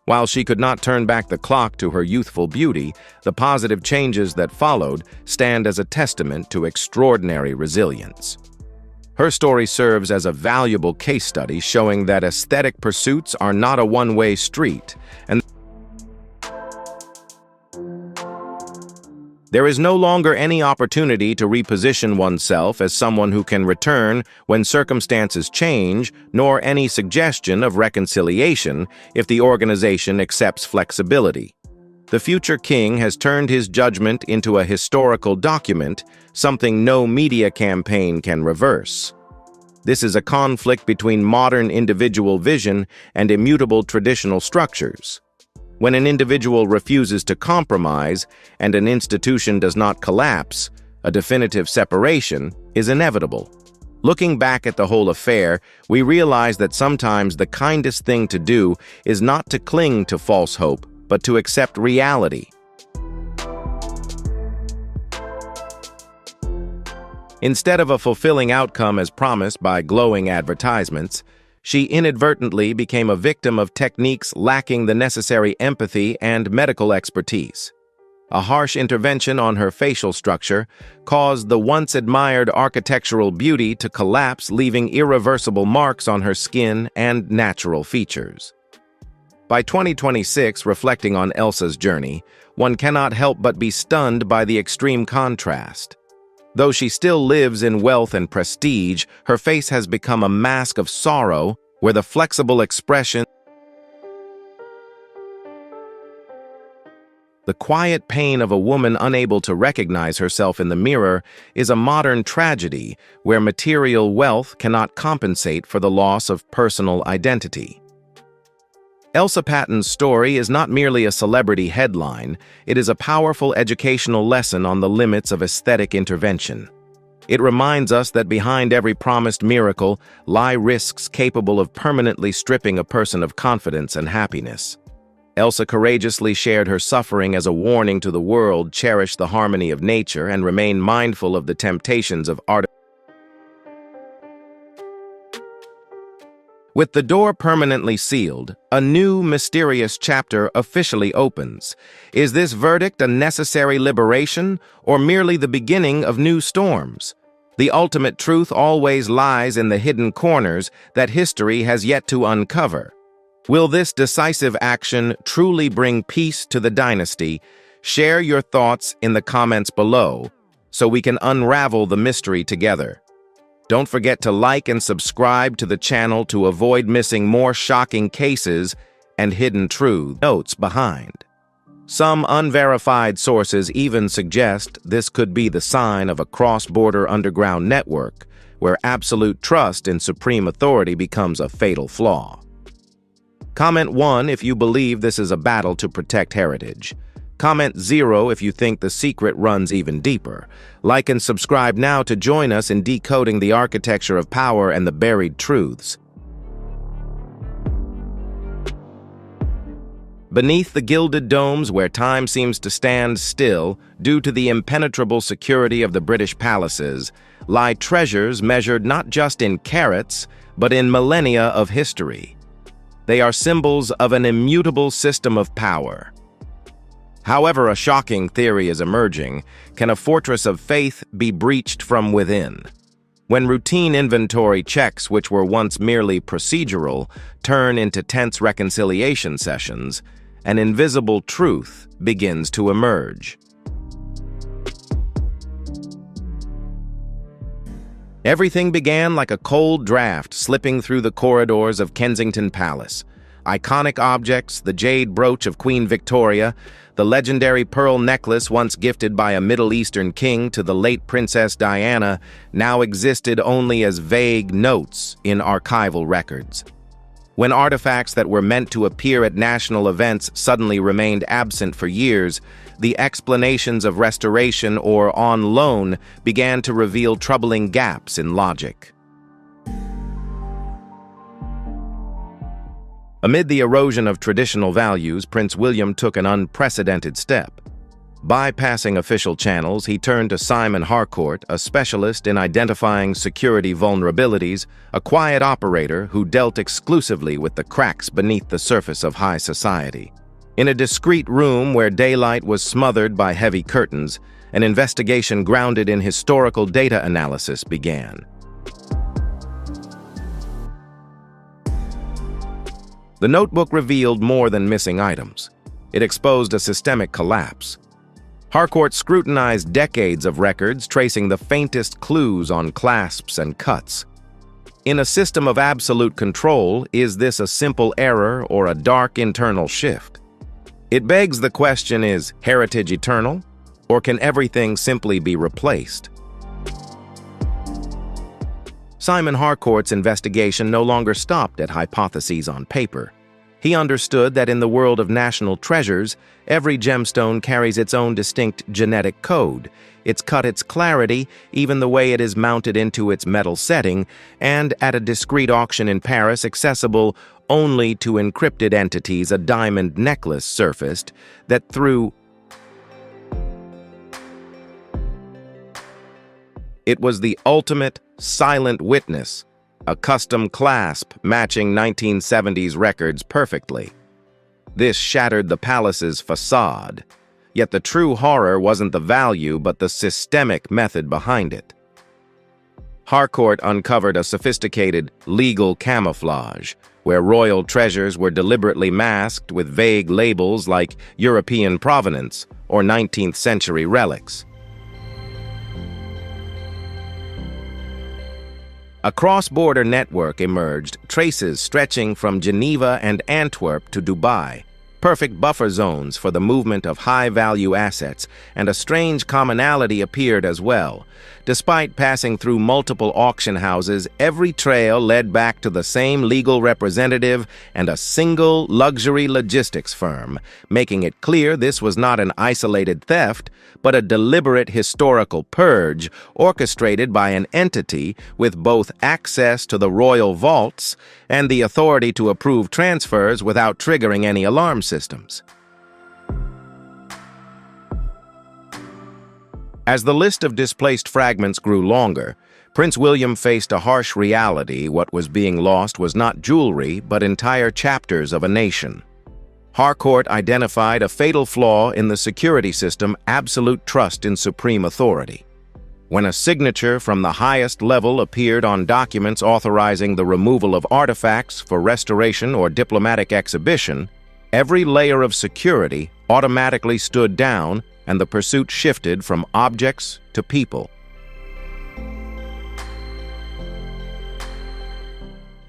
While she could not turn back the clock to her youthful beauty, the positive changes that followed stand as a testament to extraordinary resilience. Her story serves as a valuable case study showing that aesthetic pursuits are not a one-way street, and there is no longer any opportunity to reposition oneself as someone who can return when circumstances change, nor any suggestion of reconciliation if the organization accepts flexibility. The future king has turned his judgment into a historical document, something no media campaign can reverse. This is a conflict between modern individual vision and immutable traditional structures. When an individual refuses to compromise and an institution does not collapse, a definitive separation is inevitable. Looking back at the whole affair, we realize that sometimes the kindest thing to do is not to cling to false hope, but to accept reality. Instead of a fulfilling outcome as promised by glowing advertisements, she inadvertently became a victim of techniques lacking the necessary empathy and medical expertise. A harsh intervention on her facial structure caused the once-admired architectural beauty to collapse, leaving irreversible marks on her skin and natural features. By 2026, reflecting on Elsa's journey, one cannot help but be stunned by the extreme contrast. Though she still lives in wealth and prestige, her face has become a mask of sorrow where the flexible expression, the quiet pain of a woman unable to recognize herself in the mirror, is a modern tragedy where material wealth cannot compensate for the loss of personal identity. Elsa Patton's story is not merely a celebrity headline, it is a powerful educational lesson on the limits of aesthetic intervention. It reminds us that behind every promised miracle lie risks capable of permanently stripping a person of confidence and happiness. Elsa courageously shared her suffering as a warning to the world: cherish the harmony of nature and remain mindful of the temptations of art. With the door permanently sealed, a new, mysterious chapter officially opens. Is this verdict a necessary liberation, or merely the beginning of new storms? The ultimate truth always lies in the hidden corners that history has yet to uncover. Will this decisive action truly bring peace to the dynasty? Share your thoughts in the comments below, so we can unravel the mystery together. Don't forget to like and subscribe to the channel to avoid missing more shocking cases and hidden truth notes behind. Some unverified sources even suggest this could be the sign of a cross-border underground network where absolute trust in supreme authority becomes a fatal flaw. Comment 1 if you believe this is a battle to protect heritage. Comment 0 if you think the secret runs even deeper. Like and subscribe now to join us in decoding the architecture of power and the buried truths. Beneath the gilded domes where time seems to stand still due to the impenetrable security of the British palaces, lie treasures measured not just in carats, but in millennia of history. They are symbols of an immutable system of power. However, a shocking theory is emerging: can a fortress of faith be breached from within? When routine inventory checks, which were once merely procedural, turn into tense reconciliation sessions, an invisible truth begins to emerge. Everything began like a cold draft slipping through the corridors of Kensington Palace. Iconic objects, the jade brooch of Queen Victoria, the legendary pearl necklace once gifted by a Middle Eastern king to the late Princess Diana, now existed only as vague notes in archival records. When artifacts that were meant to appear at national events suddenly remained absent for years, the explanations of restoration or on loan began to reveal troubling gaps in logic. Amid the erosion of traditional values, Prince William took an unprecedented step. Bypassing official channels, he turned to Simon Harcourt, a specialist in identifying security vulnerabilities, a quiet operator who dealt exclusively with the cracks beneath the surface of high society. In a discreet room where daylight was smothered by heavy curtains, an investigation grounded in historical data analysis began. The notebook revealed more than missing items. It exposed a systemic collapse. Harcourt scrutinized decades of records, tracing the faintest clues on clasps and cuts. In a system of absolute control, is this a simple error or a dark internal shift? It begs the question, is heritage eternal, or can everything simply be replaced? Simon Harcourt's investigation no longer stopped at hypotheses on paper. He understood that in the world of national treasures, every gemstone carries its own distinct genetic code, its cut, its clarity, even the way it is mounted into its metal setting, and at a discreet auction in Paris accessible only to encrypted entities, a diamond necklace surfaced that through it was the ultimate silent witness, a custom clasp matching 1970s records perfectly. This shattered the palace's facade, yet the true horror wasn't the value but the systemic method behind it. Harcourt uncovered a sophisticated legal camouflage, where royal treasures were deliberately masked with vague labels like European provenance or 19th century relics. A cross-border network emerged, traces stretching from Geneva and Antwerp to Dubai, perfect buffer zones for the movement of high-value assets, and a strange commonality appeared as well. Despite passing through multiple auction houses, every trail led back to the same legal representative and a single luxury logistics firm, making it clear this was not an isolated theft, but a deliberate historical purge orchestrated by an entity with both access to the royal vaults and the authority to approve transfers without triggering any alarm systems. As the list of displaced fragments grew longer, Prince William faced a harsh reality. What was being lost was not jewelry, but entire chapters of a nation. Harcourt identified a fatal flaw in the security system: absolute trust in supreme authority. When a signature from the highest level appeared on documents authorizing the removal of artifacts for restoration or diplomatic exhibition, every layer of security automatically stood down, and the pursuit shifted from objects to people.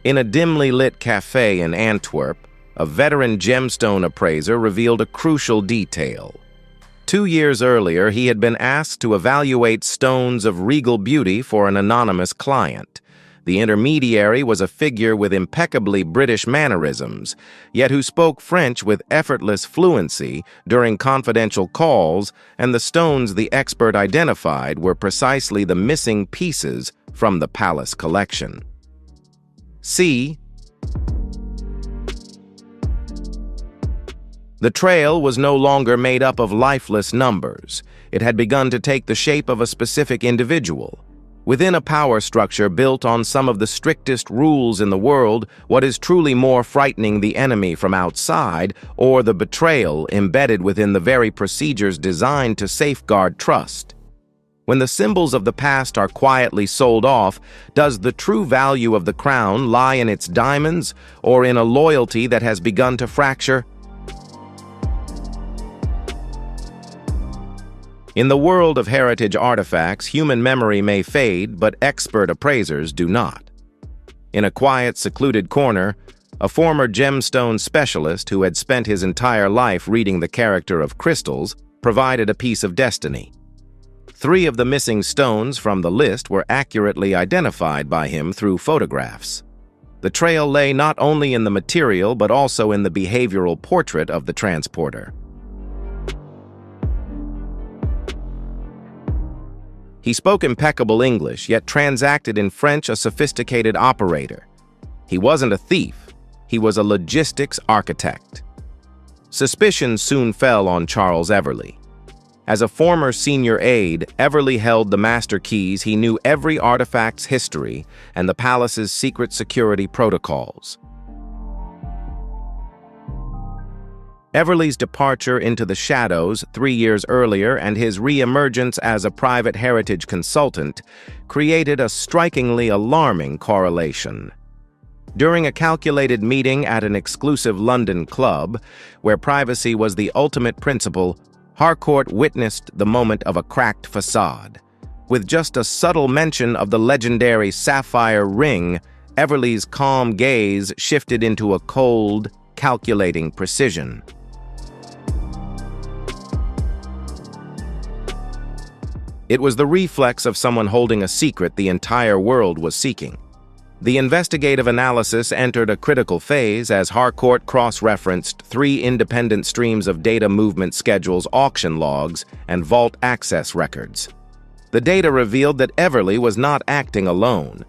In a dimly lit cafe in Antwerp, a veteran gemstone appraiser revealed a crucial detail. 2 years earlier, he had been asked to evaluate stones of regal beauty for an anonymous client. The intermediary was a figure with impeccably British mannerisms, yet who spoke French with effortless fluency during confidential calls, and the stones the expert identified were precisely the missing pieces from the palace collection. See, the trail was no longer made up of lifeless numbers. It had begun to take the shape of a specific individual. Within a power structure built on some of the strictest rules in the world, what is truly more frightening: the enemy from outside, or the betrayal embedded within the very procedures designed to safeguard trust? When the symbols of the past are quietly sold off, does the true value of the crown lie in its diamonds, or in a loyalty that has begun to fracture? In the world of heritage artifacts, human memory may fade, but expert appraisers do not. In a quiet, secluded corner, a former gemstone specialist who had spent his entire life reading the character of crystals provided a piece of destiny. 3 of the missing stones from the list were accurately identified by him through photographs. The trail lay not only in the material but also in the behavioral portrait of the transporter. He spoke impeccable English, yet transacted in French a sophisticated operator. He wasn't a thief, he was a logistics architect. Suspicion soon fell on Charles Everly. As a former senior aide, Everly held the master keys. He knew every artifact's history and the palace's secret security protocols. Everly's departure into the shadows 3 years earlier and his re-emergence as a private heritage consultant created a strikingly alarming correlation. During a calculated meeting at an exclusive London club, where privacy was the ultimate principle, Harcourt witnessed the moment of a cracked facade. With just a subtle mention of the legendary sapphire ring, Everly's calm gaze shifted into a cold, calculating precision. It was the reflex of someone holding a secret the entire world was seeking. The investigative analysis entered a critical phase as Harcourt cross-referenced 3 independent streams of data movement schedules, auction logs, and vault access records. The data revealed that Everly was not acting alone.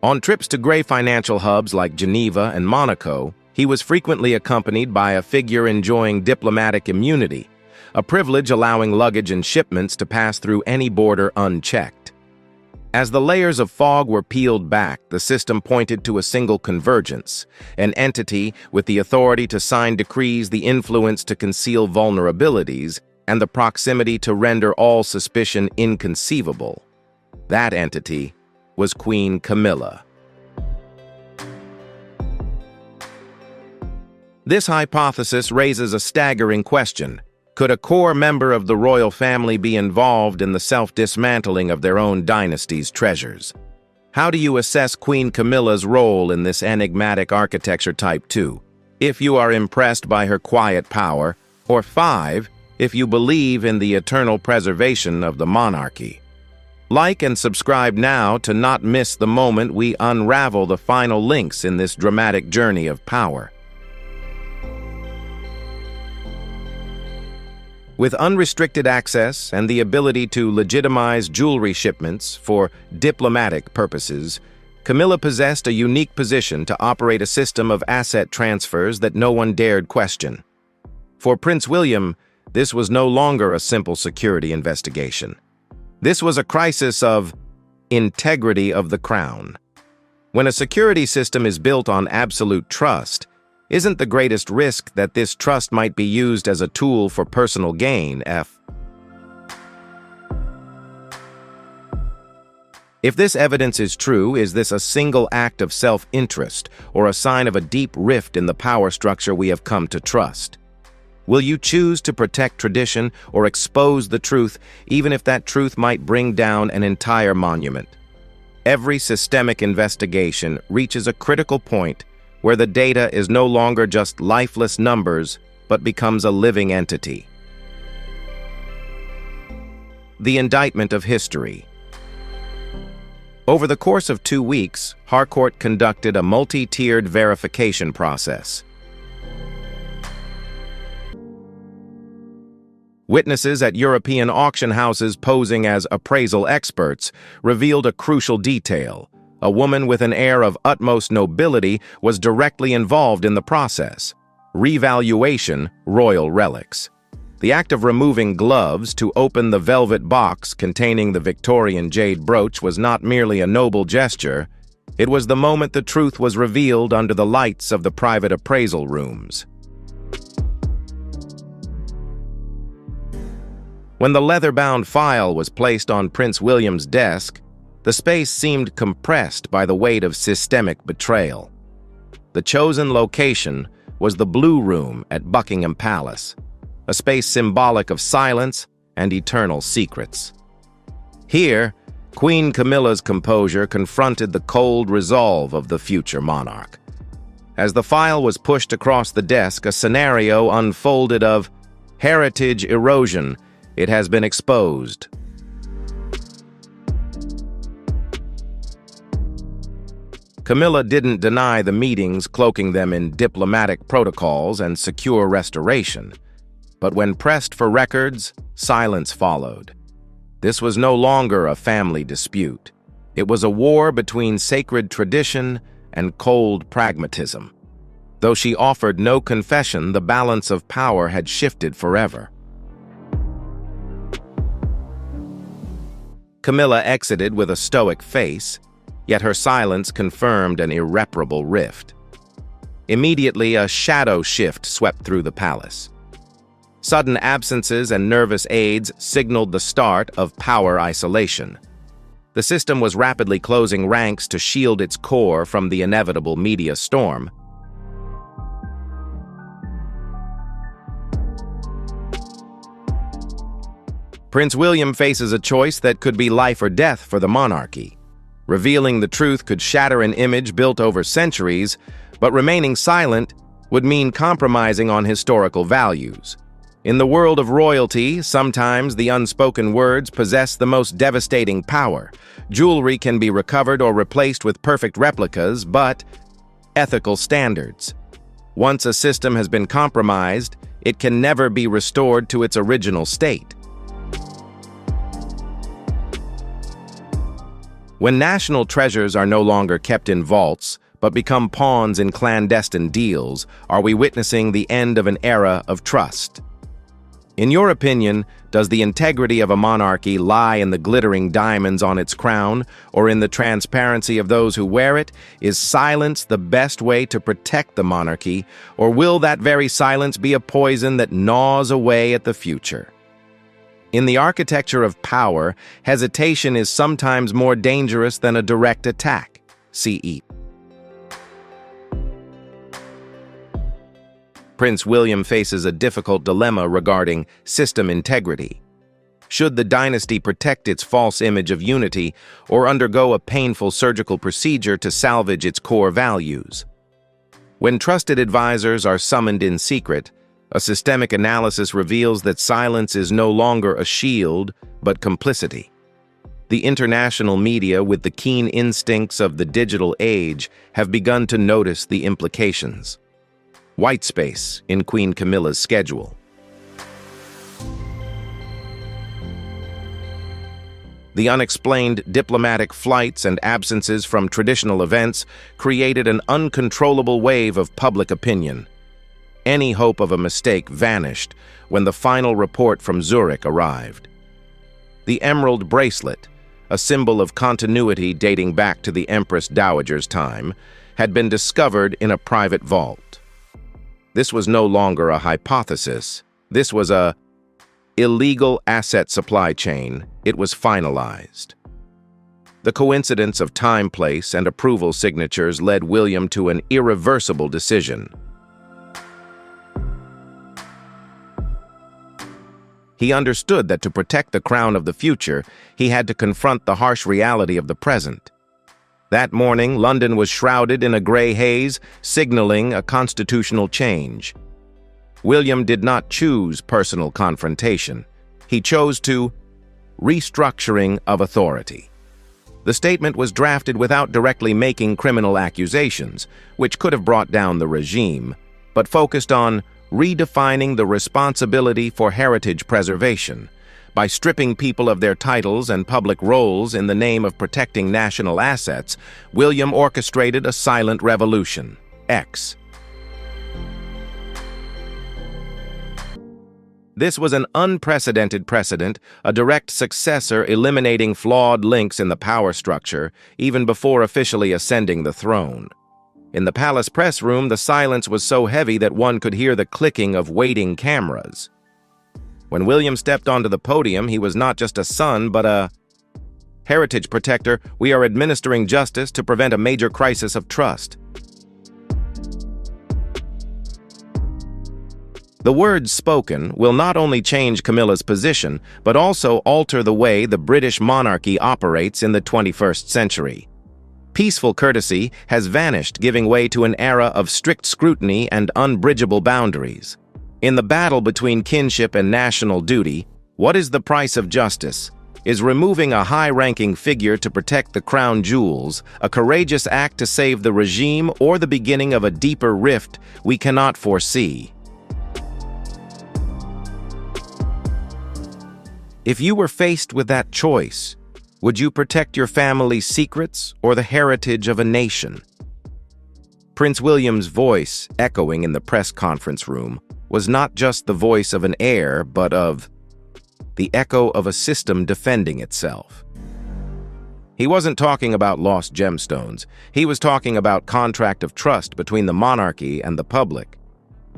On trips to gray financial hubs like Geneva and Monaco, he was frequently accompanied by a figure enjoying diplomatic immunity, a privilege allowing luggage and shipments to pass through any border unchecked. As the layers of fog were peeled back, the system pointed to a single convergence, an entity with the authority to sign decrees, the influence to conceal vulnerabilities, and the proximity to render all suspicion inconceivable. That entity was Queen Camilla. This hypothesis raises a staggering question. Could a core member of the royal family be involved in the self-dismantling of their own dynasty's treasures? How do you assess Queen Camilla's role in this enigmatic architecture type 2? If you are impressed by her quiet power, or 5, if you believe in the eternal preservation of the monarchy. Like and subscribe now to not miss the moment we unravel the final links in this dramatic journey of power. With unrestricted access and the ability to legitimize jewelry shipments for diplomatic purposes, Camilla possessed a unique position to operate a system of asset transfers that no one dared question. For Prince William, this was no longer a simple security investigation. This was a crisis of integrity of the crown. When a security system is built on absolute trust, isn't the greatest risk that this trust might be used as a tool for personal gain? If this evidence is true, is this a single act of self-interest or a sign of a deep rift in the power structure we have come to trust? Will you choose to protect tradition or expose the truth, even if that truth might bring down an entire monument? Every systemic investigation reaches a critical point where the data is no longer just lifeless numbers, but becomes a living entity. The indictment of history. Over the course of 2 weeks, Harcourt conducted a multi-tiered verification process. Witnesses at European auction houses posing as appraisal experts revealed a crucial detail. A woman with an air of utmost nobility was directly involved in the process. Revaluation, royal relics. The act of removing gloves to open the velvet box containing the Victorian jade brooch was not merely a noble gesture. It was the moment the truth was revealed under the lights of the private appraisal rooms. When the leather-bound file was placed on Prince William's desk, the space seemed compressed by the weight of systemic betrayal. The chosen location was the Blue Room at Buckingham Palace, a space symbolic of silence and eternal secrets. Here, Queen Camilla's composure confronted the cold resolve of the future monarch. As the file was pushed across the desk, a scenario unfolded of heritage erosion. It has been exposed. Camilla didn't deny the meetings, cloaking them in diplomatic protocols and secure restoration. But when pressed for records, silence followed. This was no longer a family dispute. It was a war between sacred tradition and cold pragmatism. Though she offered no confession, the balance of power had shifted forever. Camilla exited with a stoic face, yet her silence confirmed an irreparable rift. Immediately, a shadow shift swept through the palace. Sudden absences and nervous aids signaled the start of power isolation. The system was rapidly closing ranks to shield its core from the inevitable media storm. Prince William faces a choice that could be life or death for the monarchy. Revealing the truth could shatter an image built over centuries, but remaining silent would mean compromising on historical values. In the world of royalty, sometimes the unspoken words possess the most devastating power. Jewelry can be recovered or replaced with perfect replicas, but ethical standards. Once a system has been compromised, it can never be restored to its original state. When national treasures are no longer kept in vaults, but become pawns in clandestine deals, are we witnessing the end of an era of trust? In your opinion, does the integrity of a monarchy lie in the glittering diamonds on its crown, or in the transparency of those who wear it? Is silence the best way to protect the monarchy, or will that very silence be a poison that gnaws away at the future? In the architecture of power, hesitation is sometimes more dangerous than a direct attack. CE. Prince William faces a difficult dilemma regarding system integrity. Should the dynasty protect its false image of unity or undergo a painful surgical procedure to salvage its core values? When trusted advisors are summoned in secret, a systemic analysis reveals that silence is no longer a shield, but complicity. The international media, with the keen instincts of the digital age, have begun to notice the implications. White space in Queen Camilla's schedule. The unexplained diplomatic flights and absences from traditional events created an uncontrollable wave of public opinion. Any hope of a mistake vanished when the final report from Zurich arrived. The emerald bracelet, a symbol of continuity dating back to the Empress Dowager's time, had been discovered in a private vault. This was no longer a hypothesis. This was a illegal asset supply chain. It was finalized. The coincidence of time, place, and approval signatures led William to an irreversible decision. He understood that to protect the crown of the future, he had to confront the harsh reality of the present. That morning, London was shrouded in a gray haze, signaling a constitutional change. William did not choose personal confrontation. He chose to restructuring of authority. The statement was drafted without directly making criminal accusations, which could have brought down the regime, but focused on redefining the responsibility for heritage preservation. By stripping people of their titles and public roles in the name of protecting national assets, William orchestrated a silent revolution. X. This was an unprecedented precedent, a direct successor eliminating flawed links in the power structure, even before officially ascending the throne. In the palace press room, the silence was so heavy that one could hear the clicking of waiting cameras. When William stepped onto the podium, he was not just a son, but a heritage protector. We are administering justice to prevent a major crisis of trust. The words spoken will not only change Camilla's position, but also alter the way the British monarchy operates in the 21st century. Peaceful courtesy has vanished, giving way to an era of strict scrutiny and unbridgeable boundaries. In the battle between kinship and national duty, what is the price of justice? Is removing a high-ranking figure to protect the crown jewels a courageous act to save the regime, or the beginning of a deeper rift we cannot foresee? If you were faced with that choice, would you protect your family's secrets or the heritage of a nation? Prince William's voice, echoing in the press conference room, was not just the voice of an heir, but of the echo of a system defending itself. He wasn't talking about lost gemstones. He was talking about contract of trust between the monarchy and the public.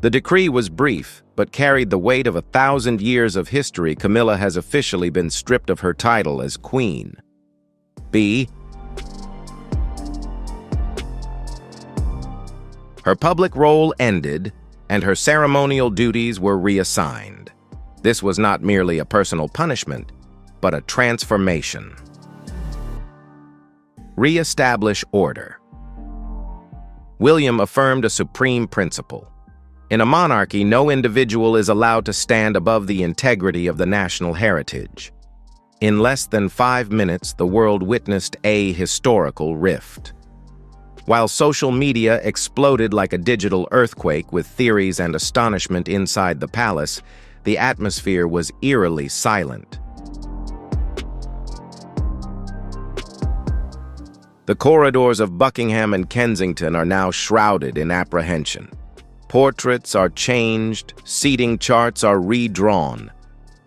The decree was brief, but carried the weight of 1,000 years of history. Camilla has officially been stripped of her title as queen. B. Her public role ended, and her ceremonial duties were reassigned. This was not merely a personal punishment, but a transformation. Re-establish order. William affirmed a supreme principle. In a monarchy, no individual is allowed to stand above the integrity of the national heritage. In less than 5 minutes, the world witnessed a historical rift. While social media exploded like a digital earthquake with theories and astonishment inside the palace, the atmosphere was eerily silent. The corridors of Buckingham and Kensington are now shrouded in apprehension. Portraits are changed, seating charts are redrawn,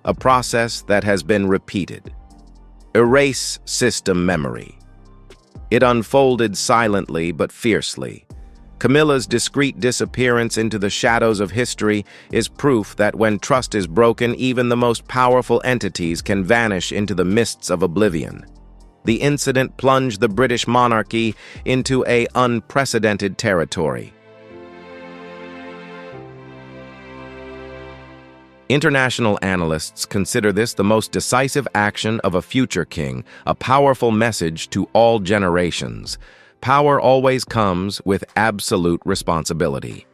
a process that has been repeated. Erase system memory. It unfolded silently but fiercely. Camilla's discreet disappearance into the shadows of history is proof that when trust is broken, even the most powerful entities can vanish into the mists of oblivion. The incident plunged the British monarchy into an unprecedented territory. International analysts consider this the most decisive action of a future king, a powerful message to all generations. Power always comes with absolute responsibility.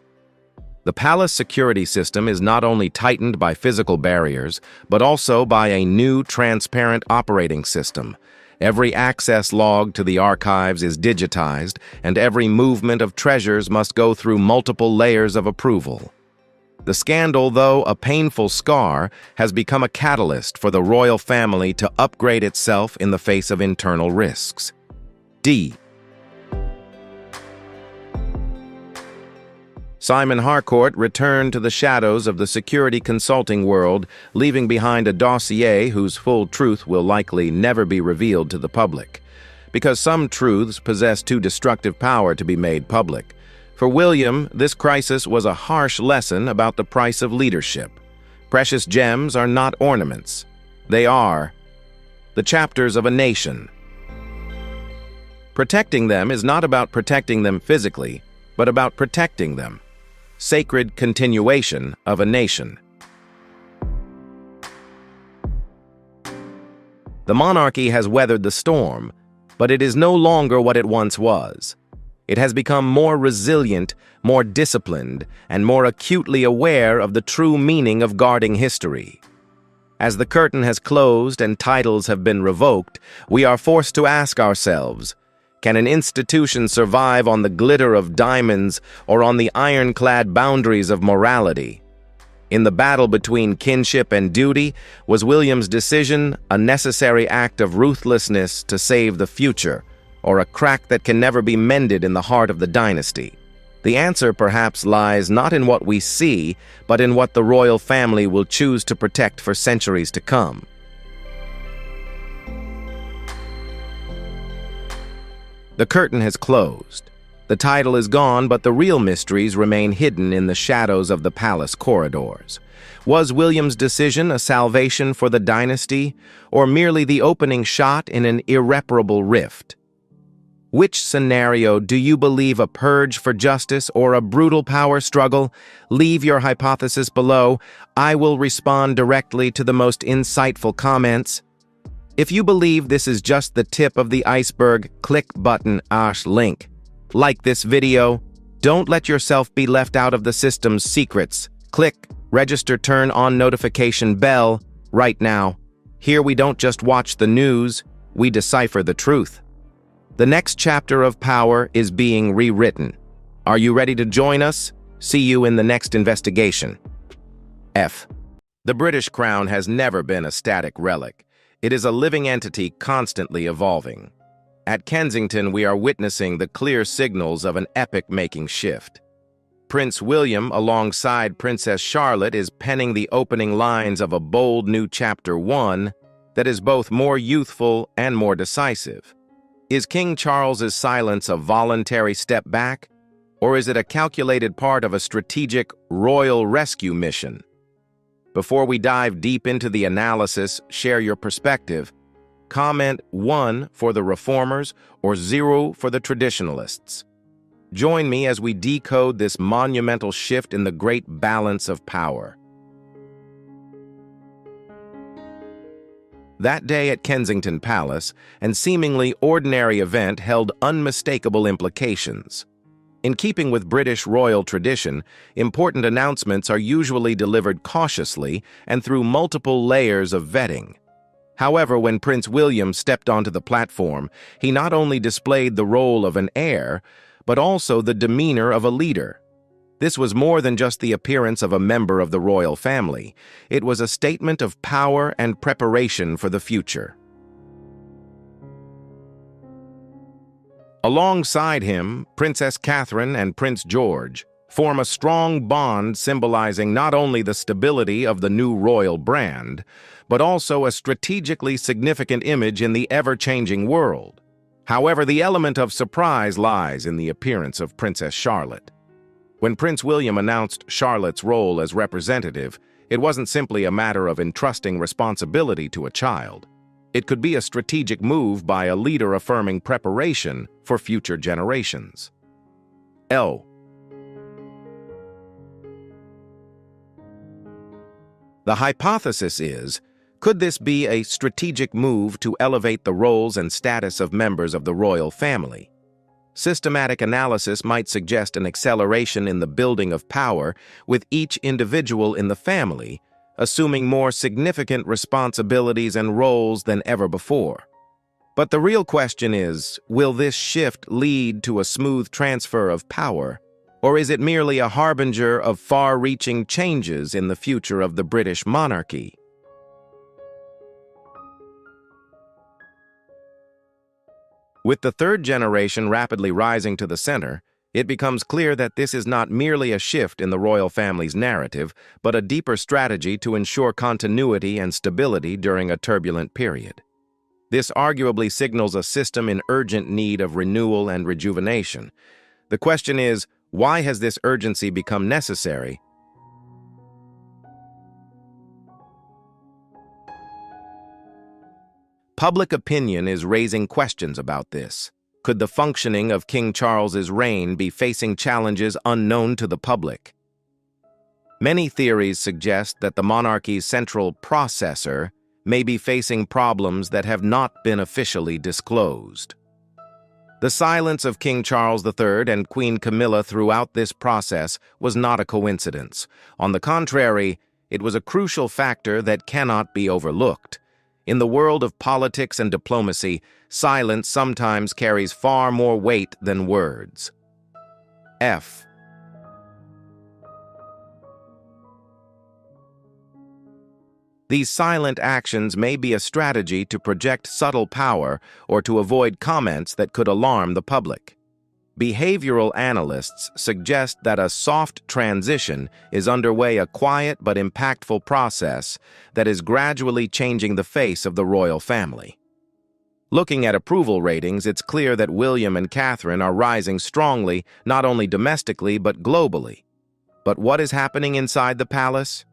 The palace security system is not only tightened by physical barriers, but also by a new transparent operating system. Every access log to the archives is digitized, and every movement of treasures must go through multiple layers of approval. The scandal, though a painful scar, has become a catalyst for the royal family to upgrade itself in the face of internal risks. D. Simon Harcourt returned to the shadows of the security consulting world, leaving behind a dossier whose full truth will likely never be revealed to the public, because some truths possess too destructive power to be made public. For William, this crisis was a harsh lesson about the price of leadership. Precious gems are not ornaments. They are the chapters of a nation. Protecting them is not about protecting them physically, but about protecting them. Sacred continuation of a nation. The monarchy has weathered the storm, but it is no longer what it once was. It has become more resilient, more disciplined, and more acutely aware of the true meaning of guarding history. As the curtain has closed and titles have been revoked, we are forced to ask ourselves, can an institution survive on the glitter of diamonds or on the ironclad boundaries of morality? In the battle between kinship and duty, was William's decision a necessary act of ruthlessness to save the future, or a crack that can never be mended in the heart of the dynasty? The answer perhaps lies not in what we see, but in what the royal family will choose to protect for centuries to come. The curtain has closed. The title is gone, but the real mysteries remain hidden in the shadows of the palace corridors. Was William's decision a salvation for the dynasty, or merely the opening shot in an irreparable rift? Which scenario do you believe, a purge for justice or a brutal power struggle? Leave your hypothesis below. I will respond directly to the most insightful comments. If you believe this is just the tip of the iceberg, click button link. Like this video. Don't let yourself be left out of the system's secrets. Click register, turn on notification bell right now. Here we don't just watch the news, we decipher the truth. The next chapter of power is being rewritten. Are you ready to join us? See you in the next investigation. F. The British crown has never been a static relic. It is a living entity constantly evolving. At Kensington, we are witnessing the clear signals of an epoch-making shift. Prince William, alongside Princess Charlotte, is penning the opening lines of a bold new chapter 1 that is both more youthful and more decisive. Is King Charles's silence a voluntary step back, or is it a calculated part of a strategic royal rescue mission? Before we dive deep into the analysis, share your perspective. Comment 1 for the reformers or 0 for the traditionalists. Join me as we decode this monumental shift in the great balance of power. That day at Kensington Palace, an seemingly ordinary event held unmistakable implications. In keeping with British royal tradition, important announcements are usually delivered cautiously and through multiple layers of vetting. However, when Prince William stepped onto the platform, he not only displayed the role of an heir, but also the demeanor of a leader. This was more than just the appearance of a member of the royal family. It was a statement of power and preparation for the future. Alongside him, Princess Catherine and Prince George form a strong bond symbolizing not only the stability of the new royal brand, but also a strategically significant image in the ever-changing world. However, the element of surprise lies in the appearance of Princess Charlotte. When Prince William announced Charlotte's role as representative, it wasn't simply a matter of entrusting responsibility to a child. It could be a strategic move by a leader affirming preparation for future generations. L. The hypothesis is, could this be a strategic move to elevate the roles and status of members of the royal family? Systematic analysis might suggest an acceleration in the building of power, with each individual in the family assuming more significant responsibilities and roles than ever before. But the real question is, will this shift lead to a smooth transfer of power, or is it merely a harbinger of far-reaching changes in the future of the British monarchy? With the third generation rapidly rising to the center, it becomes clear that this is not merely a shift in the royal family's narrative, but a deeper strategy to ensure continuity and stability during a turbulent period. This arguably signals a system in urgent need of renewal and rejuvenation. The question is, why has this urgency become necessary? Public opinion is raising questions about this. Could the functioning of King Charles's reign be facing challenges unknown to the public? Many theories suggest that the monarchy's central processor may be facing problems that have not been officially disclosed. The silence of King Charles III and Queen Camilla throughout this process was not a coincidence. On the contrary, it was a crucial factor that cannot be overlooked. In the world of politics and diplomacy, silence sometimes carries far more weight than words. F. These silent actions may be a strategy to project subtle power or to avoid comments that could alarm the public. Behavioral analysts suggest that a soft transition is underway, a quiet but impactful process that is gradually changing the face of the royal family. Looking at approval ratings, it's clear that William and Catherine are rising strongly, not only domestically but globally. But what is happening inside the palace?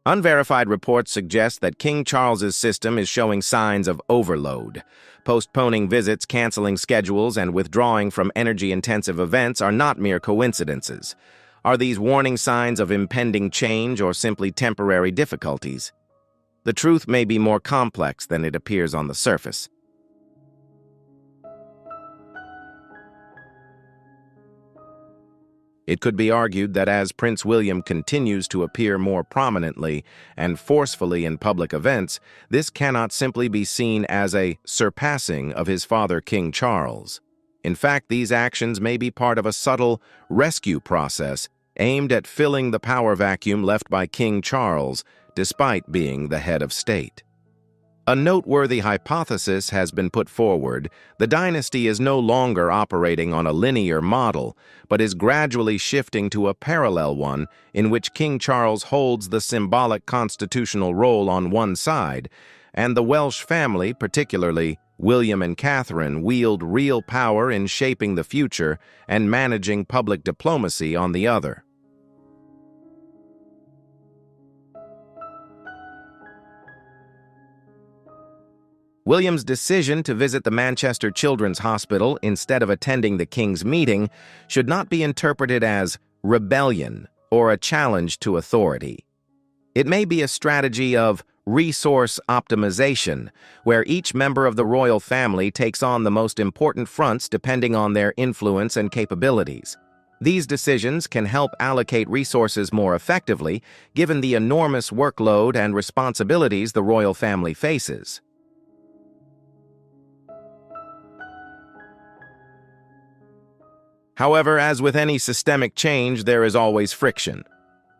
Unverified reports suggest that King Charles's system is showing signs of overload. Postponing visits, canceling schedules, and withdrawing from energy-intensive events are not mere coincidences. Are these warning signs of impending change or simply temporary difficulties? The truth may be more complex than it appears on the surface. It could be argued that as Prince William continues to appear more prominently and forcefully in public events, this cannot simply be seen as a surpassing of his father, King Charles. In fact, these actions may be part of a subtle rescue process aimed at filling the power vacuum left by King Charles, despite being the head of state. A noteworthy hypothesis has been put forward. The dynasty is no longer operating on a linear model, but is gradually shifting to a parallel one in which King Charles holds the symbolic constitutional role on one side, and the Welsh family, particularly William and Catherine, wield real power in shaping the future and managing public diplomacy on the other. William's decision to visit the Manchester Children's Hospital instead of attending the King's meeting should not be interpreted as rebellion or a challenge to authority. It may be a strategy of resource optimization, where each member of the royal family takes on the most important fronts depending on their influence and capabilities. These decisions can help allocate resources more effectively, given the enormous workload and responsibilities the royal family faces. However, as with any systemic change, there is always friction.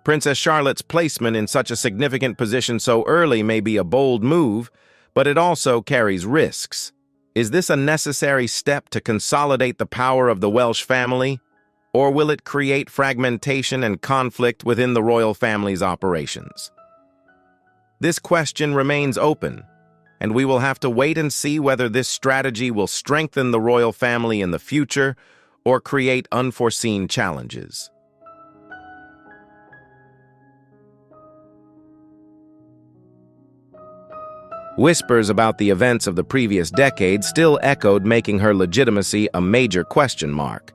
Princess Charlotte's placement in such a significant position so early may be a bold move, but it also carries risks. Is this a necessary step to consolidate the power of the Welsh family, or will it create fragmentation and conflict within the royal family's operations? This question remains open, and we will have to wait and see whether this strategy will strengthen the royal family in the future or create unforeseen challenges. Whispers about the events of the previous decade still echoed, making her legitimacy a major question mark.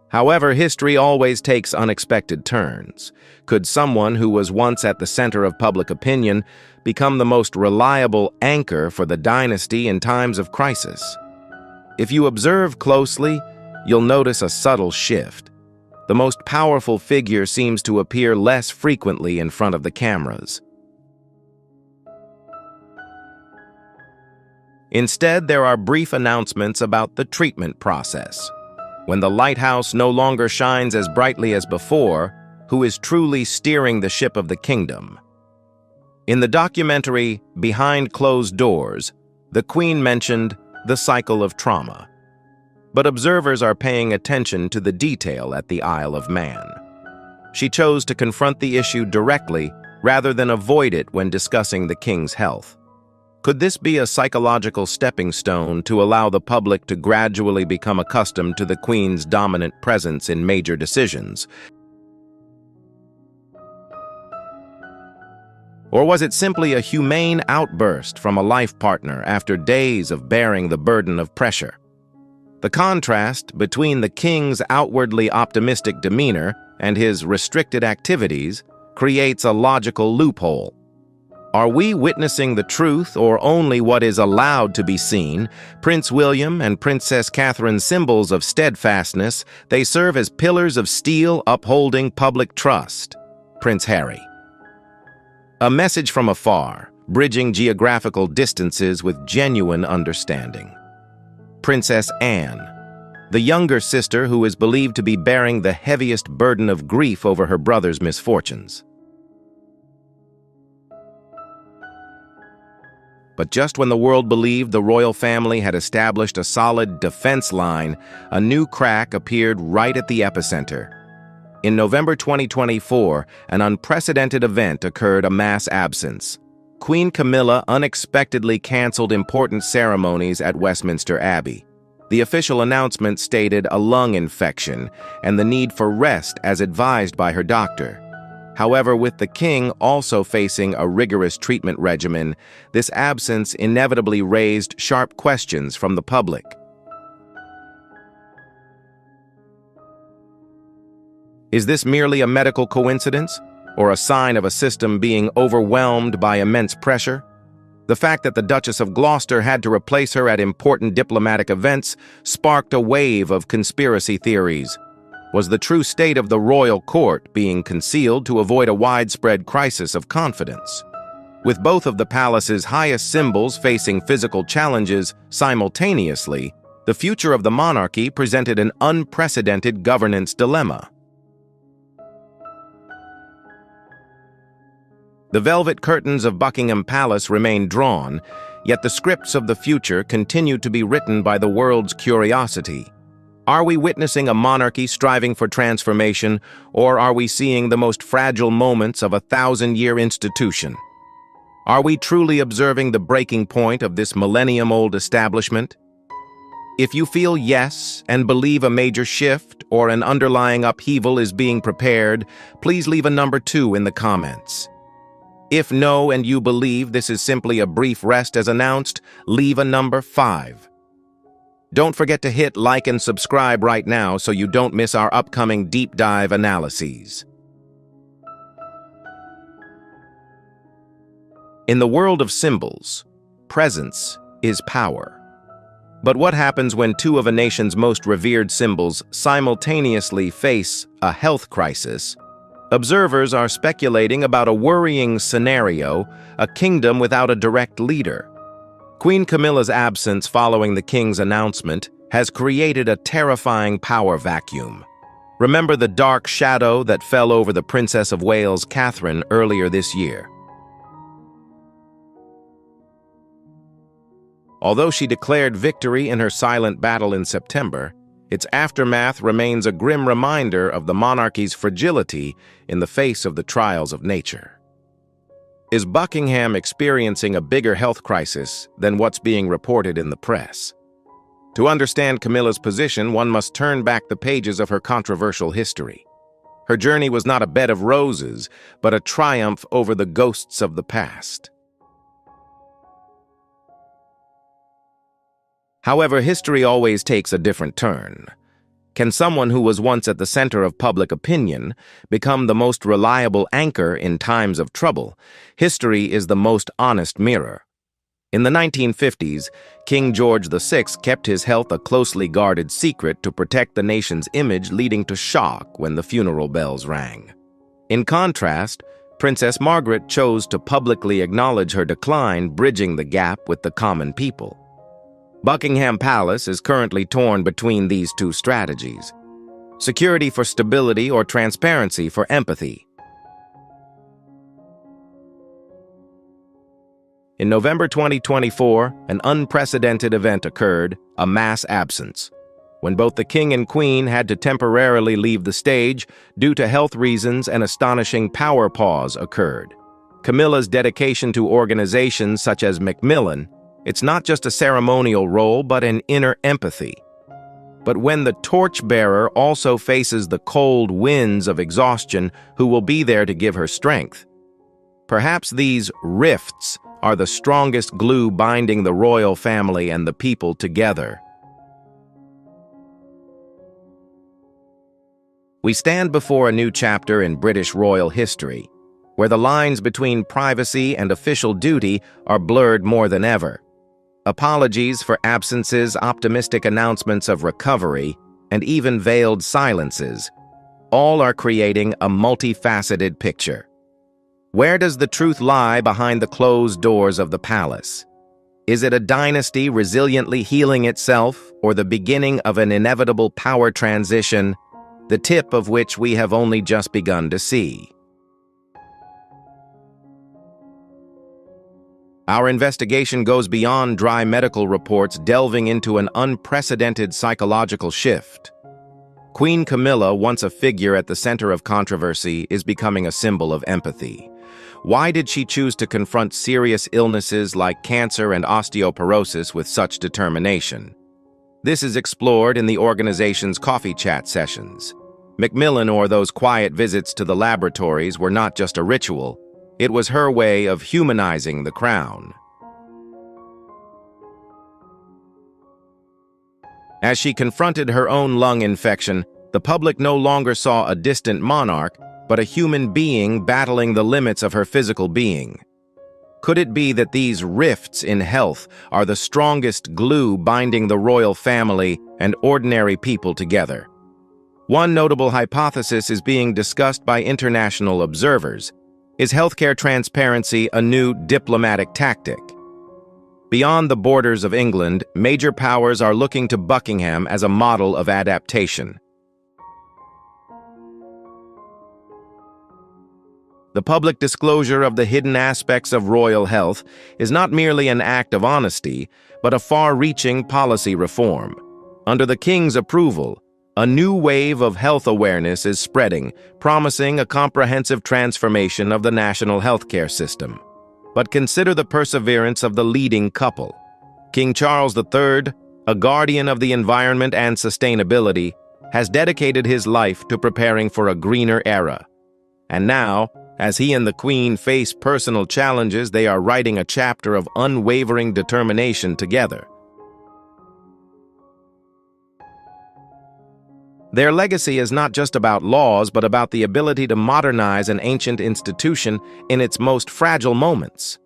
However, history always takes unexpected turns. Could someone who was once at the center of public opinion become the most reliable anchor for the dynasty in times of crisis? If you observe closely, you'll notice a subtle shift. The most powerful figure seems to appear less frequently in front of the cameras. Instead, there are brief announcements about the treatment process. When the lighthouse no longer shines as brightly as before, who is truly steering the ship of the kingdom? In the documentary Behind Closed Doors, the Queen mentioned the cycle of trauma. But observers are paying attention to the detail at the Isle of Man. She chose to confront the issue directly rather than avoid it when discussing the king's health. Could this be a psychological stepping stone to allow the public to gradually become accustomed to the Queen's dominant presence in major decisions? Or was it simply a humane outburst from a life partner after days of bearing the burden of pressure? The contrast between the king's outwardly optimistic demeanor and his restricted activities creates a logical loophole. Are we witnessing the truth or only what is allowed to be seen? Prince William and Princess Catherine, symbols of steadfastness, they serve as pillars of steel upholding public trust. Prince Harry. A message from afar, bridging geographical distances with genuine understanding. Princess Anne, the younger sister who is believed to be bearing the heaviest burden of grief over her brother's misfortunes. But just when the world believed the royal family had established a solid defense line, a new crack appeared right at the epicenter. In November 2024, an unprecedented event occurred: a mass absence. Queen Camilla unexpectedly canceled important ceremonies at Westminster Abbey. The official announcement stated a lung infection and the need for rest as advised by her doctor. However, with the king also facing a rigorous treatment regimen, this absence inevitably raised sharp questions from the public. Is this merely a medical coincidence, or a sign of a system being overwhelmed by immense pressure? The fact that the Duchess of Gloucester had to replace her at important diplomatic events sparked a wave of conspiracy theories. Was the true state of the royal court being concealed to avoid a widespread crisis of confidence? With both of the palace's highest symbols facing physical challenges simultaneously, the future of the monarchy presented an unprecedented governance dilemma. The velvet curtains of Buckingham Palace remained drawn, yet the scripts of the future continued to be written by the world's curiosity. Are we witnessing a monarchy striving for transformation, or are we seeing the most fragile moments of a thousand-year institution? Are we truly observing the breaking point of this millennium-old establishment? If you feel yes and believe a major shift or an underlying upheaval is being prepared, please leave a number 2 in the comments. If no and you believe this is simply a brief rest as announced, leave a number 5. Don't forget to hit like and subscribe right now so you don't miss our upcoming deep dive analyses. In the world of symbols, presence is power. But what happens when two of a nation's most revered symbols simultaneously face a health crisis? Observers are speculating about a worrying scenario, a kingdom without a direct leader. Queen Camilla's absence following the king's announcement has created a terrifying power vacuum. Remember the dark shadow that fell over the Princess of Wales, Catherine, earlier this year. Although she declared victory in her silent battle in September, its aftermath remains a grim reminder of the monarchy's fragility in the face of the trials of nature. Is Buckingham experiencing a bigger health crisis than what's being reported in the press? To understand Camilla's position, one must turn back the pages of her controversial history. Her journey was not a bed of roses, but a triumph over the ghosts of the past. However, history always takes a different turn. Can someone who was once at the center of public opinion become the most reliable anchor in times of trouble? History is the most honest mirror. In the 1950s, King George VI kept his health a closely guarded secret to protect the nation's image, leading to shock when the funeral bells rang. In contrast, Princess Margaret chose to publicly acknowledge her decline, bridging the gap with the common people. Buckingham Palace is currently torn between these two strategies: security for stability or transparency for empathy. In November 2024, an unprecedented event occurred, a mass absence. When both the king and queen had to temporarily leave the stage due to health reasons, an astonishing power pause occurred. Camilla's dedication to organizations such as Macmillan, it's not just a ceremonial role, but an inner empathy. But when the torchbearer also faces the cold winds of exhaustion, who will be there to give her strength? Perhaps these rifts are the strongest glue binding the royal family and the people together. We stand before a new chapter in British royal history, where the lines between privacy and official duty are blurred more than ever. Apologies for absences, optimistic announcements of recovery, and even veiled silences, all are creating a multifaceted picture. Where does the truth lie behind the closed doors of the palace? Is it a dynasty resiliently healing itself, or the beginning of an inevitable power transition, the tip of which we have only just begun to see? Our investigation goes beyond dry medical reports, delving into an unprecedented psychological shift. Queen Camilla, once a figure at the center of controversy, is becoming a symbol of empathy. Why did she choose to confront serious illnesses like cancer and osteoporosis with such determination? This is explored in the organization's coffee chat sessions. Macmillan or those quiet visits to the laboratories were not just a ritual. It was her way of humanizing the crown. As she confronted her own lung infection, the public no longer saw a distant monarch, but a human being battling the limits of her physical being. Could it be that these rifts in health are the strongest glue binding the royal family and ordinary people together? One notable hypothesis is being discussed by international observers. Is healthcare transparency a new diplomatic tactic? Beyond the borders of England, major powers are looking to Buckingham as a model of adaptation. The public disclosure of the hidden aspects of royal health is not merely an act of honesty, but a far-reaching policy reform. Under the King's approval, a new wave of health awareness is spreading, promising a comprehensive transformation of the national healthcare system. But consider the perseverance of the leading couple. King Charles III, a guardian of the environment and sustainability, has dedicated his life to preparing for a greener era. And now, as he and the Queen face personal challenges, they are writing a chapter of unwavering determination together. Their legacy is not just about laws, but about the ability to modernize an ancient institution in its most fragile moments.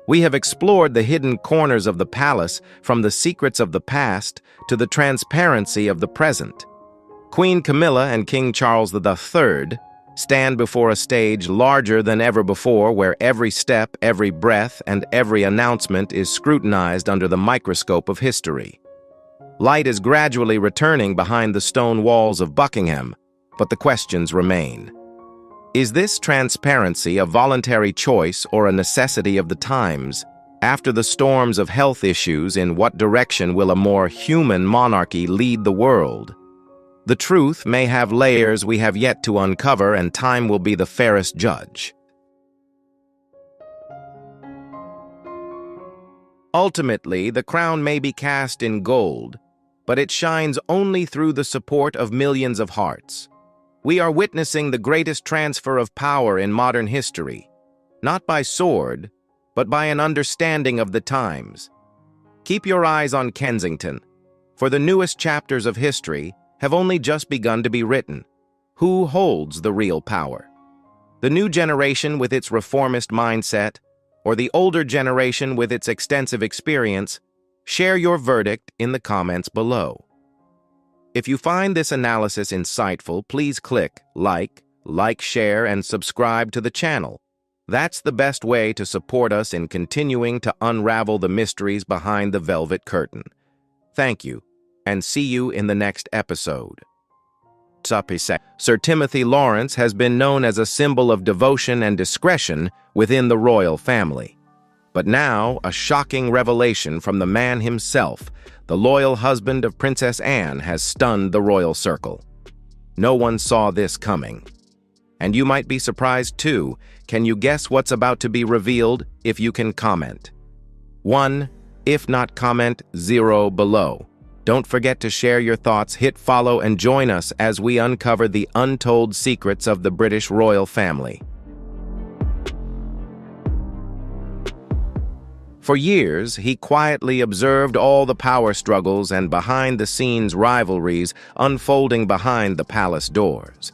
We have explored the hidden corners of the palace, from the secrets of the past to the transparency of the present. Queen Camilla and King Charles III stand before a stage larger than ever before, where every step, every breath, and every announcement is scrutinized under the microscope of history. Light is gradually returning behind the stone walls of Buckingham, but the questions remain. Is this transparency a voluntary choice or a necessity of the times? After the storms of health issues, in what direction will a more human monarchy lead the world? The truth may have layers we have yet to uncover, and time will be the fairest judge. Ultimately, the crown may be cast in gold, but it shines only through the support of millions of hearts. We are witnessing the greatest transfer of power in modern history, not by sword, but by an understanding of the times. Keep your eyes on Kensington, for the newest chapters of history have only just begun to be written. Who holds the real power? The new generation with its reformist mindset, or the older generation with its extensive experience? Share your verdict in the comments below. If you find this analysis insightful, please click like, share, and subscribe to the channel. That's the best way to support us in continuing to unravel the mysteries behind the velvet curtain. Thank you, and see you in the next episode. Sir Timothy Lawrence has been known as a symbol of devotion and discretion within the royal family. But now, a shocking revelation from the man himself, the loyal husband of Princess Anne, has stunned the royal circle. No one saw this coming. And you might be surprised too. Can you guess what's about to be revealed? If you can comment 1, if not comment 0 below. Don't forget to share your thoughts, hit follow, and join us as we uncover the untold secrets of the British royal family. For years, he quietly observed all the power struggles and behind-the-scenes rivalries unfolding behind the palace doors.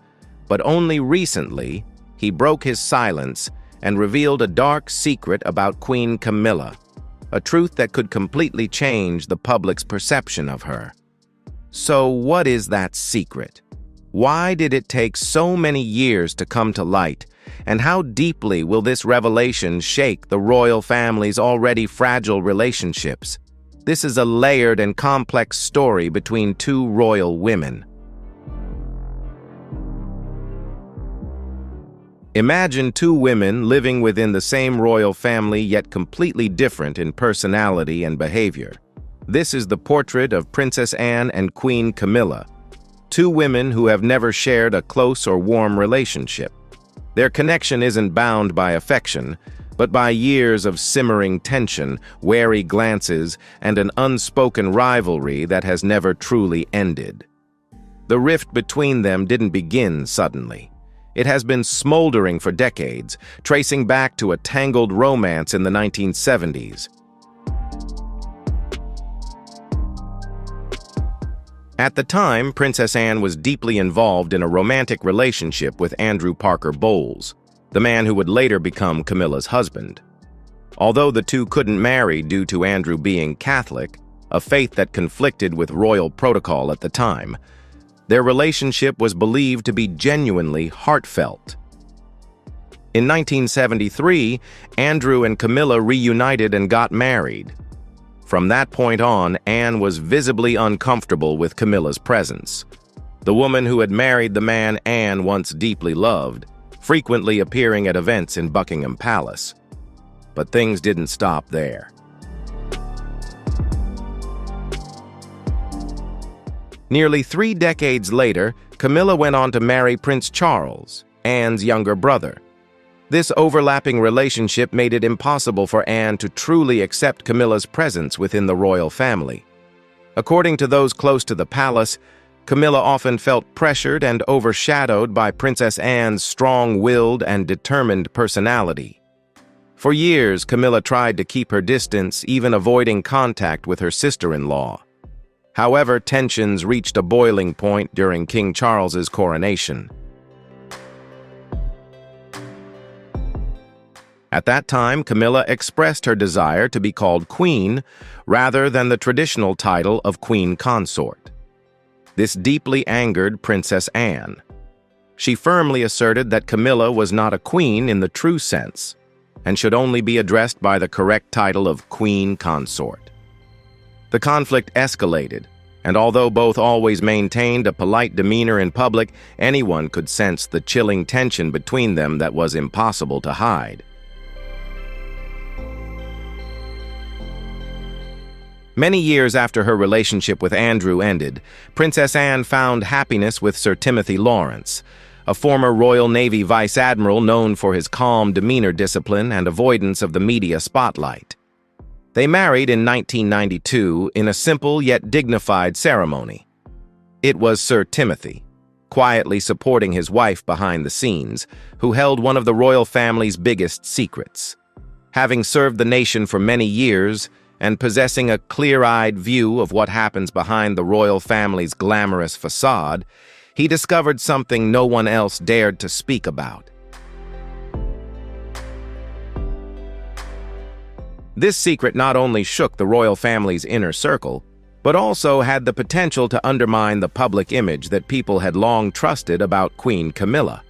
But only recently, he broke his silence and revealed a dark secret about Queen Camilla, a truth that could completely change the public's perception of her. So what is that secret? Why did it take so many years to come to light? And how deeply will this revelation shake the royal family's already fragile relationships? This is a layered and complex story between two royal women. Imagine two women living within the same royal family, yet completely different in personality and behavior. This is the portrait of Princess Anne and Queen Camilla, two women who have never shared a close or warm relationship. Their connection isn't bound by affection, but by years of simmering tension, wary glances, and an unspoken rivalry that has never truly ended. The rift between them didn't begin suddenly. It has been smoldering for decades, tracing back to a tangled romance in the 1970s. At the time, Princess Anne was deeply involved in a romantic relationship with Andrew Parker Bowles, the man who would later become Camilla's husband. Although the two couldn't marry due to Andrew being Catholic, a faith that conflicted with royal protocol at the time, their relationship was believed to be genuinely heartfelt. In 1973, Andrew and Camilla reunited and got married. From that point on, Anne was visibly uncomfortable with Camilla's presence. The woman who had married the man Anne once deeply loved, frequently appearing at events in Buckingham Palace. But things didn't stop there. Nearly 3 decades later, Camilla went on to marry Prince Charles, Anne's younger brother. This overlapping relationship made it impossible for Anne to truly accept Camilla's presence within the royal family. According to those close to the palace, Camilla often felt pressured and overshadowed by Princess Anne's strong-willed and determined personality. For years, Camilla tried to keep her distance, even avoiding contact with her sister-in-law. However, tensions reached a boiling point during King Charles's coronation. At that time, Camilla expressed her desire to be called Queen rather than the traditional title of Queen Consort. This deeply angered Princess Anne. She firmly asserted that Camilla was not a queen in the true sense and should only be addressed by the correct title of Queen Consort. The conflict escalated, and although both always maintained a polite demeanor in public, anyone could sense the chilling tension between them that was impossible to hide. Many years after her relationship with Andrew ended, Princess Anne found happiness with Sir Timothy Lawrence, a former Royal Navy Vice Admiral known for his calm demeanor discipline and avoidance of the media spotlight. They married in 1992 in a simple yet dignified ceremony. It was Sir Timothy, quietly supporting his wife behind the scenes, who held one of the royal family's biggest secrets. Having served the nation for many years and possessing a clear-eyed view of what happens behind the royal family's glamorous facade, he discovered something no one else dared to speak about. This secret not only shook the royal family's inner circle, but also had the potential to undermine the public image that people had long trusted about Queen Camilla.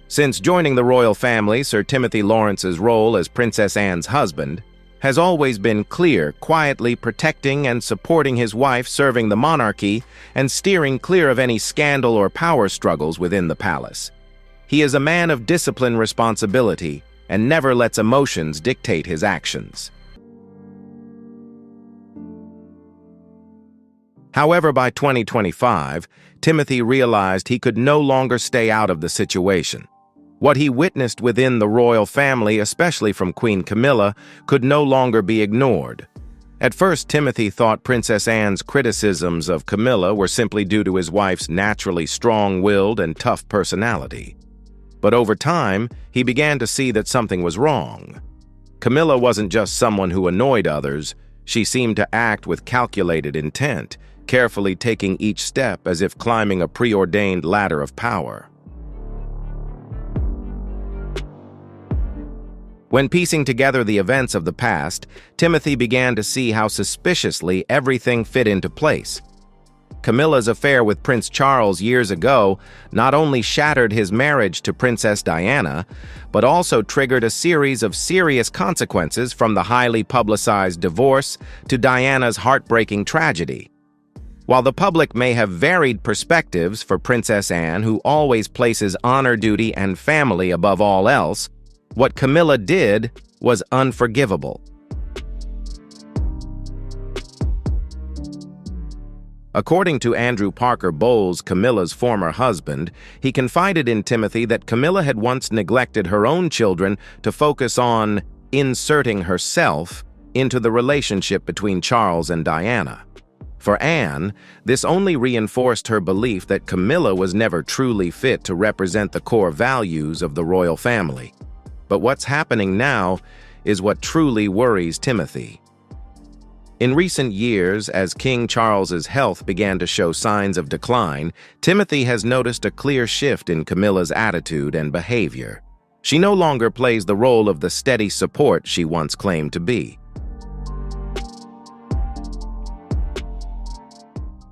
Since joining the royal family, Sir Timothy Lawrence's role as Princess Anne's husband has always been clear, quietly protecting and supporting his wife, serving the monarchy and steering clear of any scandal or power struggles within the palace. He is a man of disciplined responsibility and never lets emotions dictate his actions. However, by 2025, Timothy realized he could no longer stay out of the situation. What he witnessed within the royal family, especially from Queen Camilla, could no longer be ignored. At first, Timothy thought Princess Anne's criticisms of Camilla were simply due to his wife's naturally strong-willed and tough personality. But over time, he began to see that something was wrong. Camilla wasn't just someone who annoyed others. She seemed to act with calculated intent, carefully taking each step as if climbing a preordained ladder of power. When piecing together the events of the past, Timothy began to see how suspiciously everything fit into place. Camilla's affair with Prince Charles years ago not only shattered his marriage to Princess Diana, but also triggered a series of serious consequences, from the highly publicized divorce to Diana's heartbreaking tragedy. While the public may have varied perspectives for Princess Anne, who always places honor, duty, and family above all else, what Camilla did was unforgivable. According to Andrew Parker Bowles, Camilla's former husband, he confided in Timothy that Camilla had once neglected her own children to focus on inserting herself into the relationship between Charles and Diana. For Anne, this only reinforced her belief that Camilla was never truly fit to represent the core values of the royal family. But what's happening now is what truly worries Timothy. In recent years, as King Charles's health began to show signs of decline, Timothy has noticed a clear shift in Camilla's attitude and behavior. She no longer plays the role of the steady support she once claimed to be.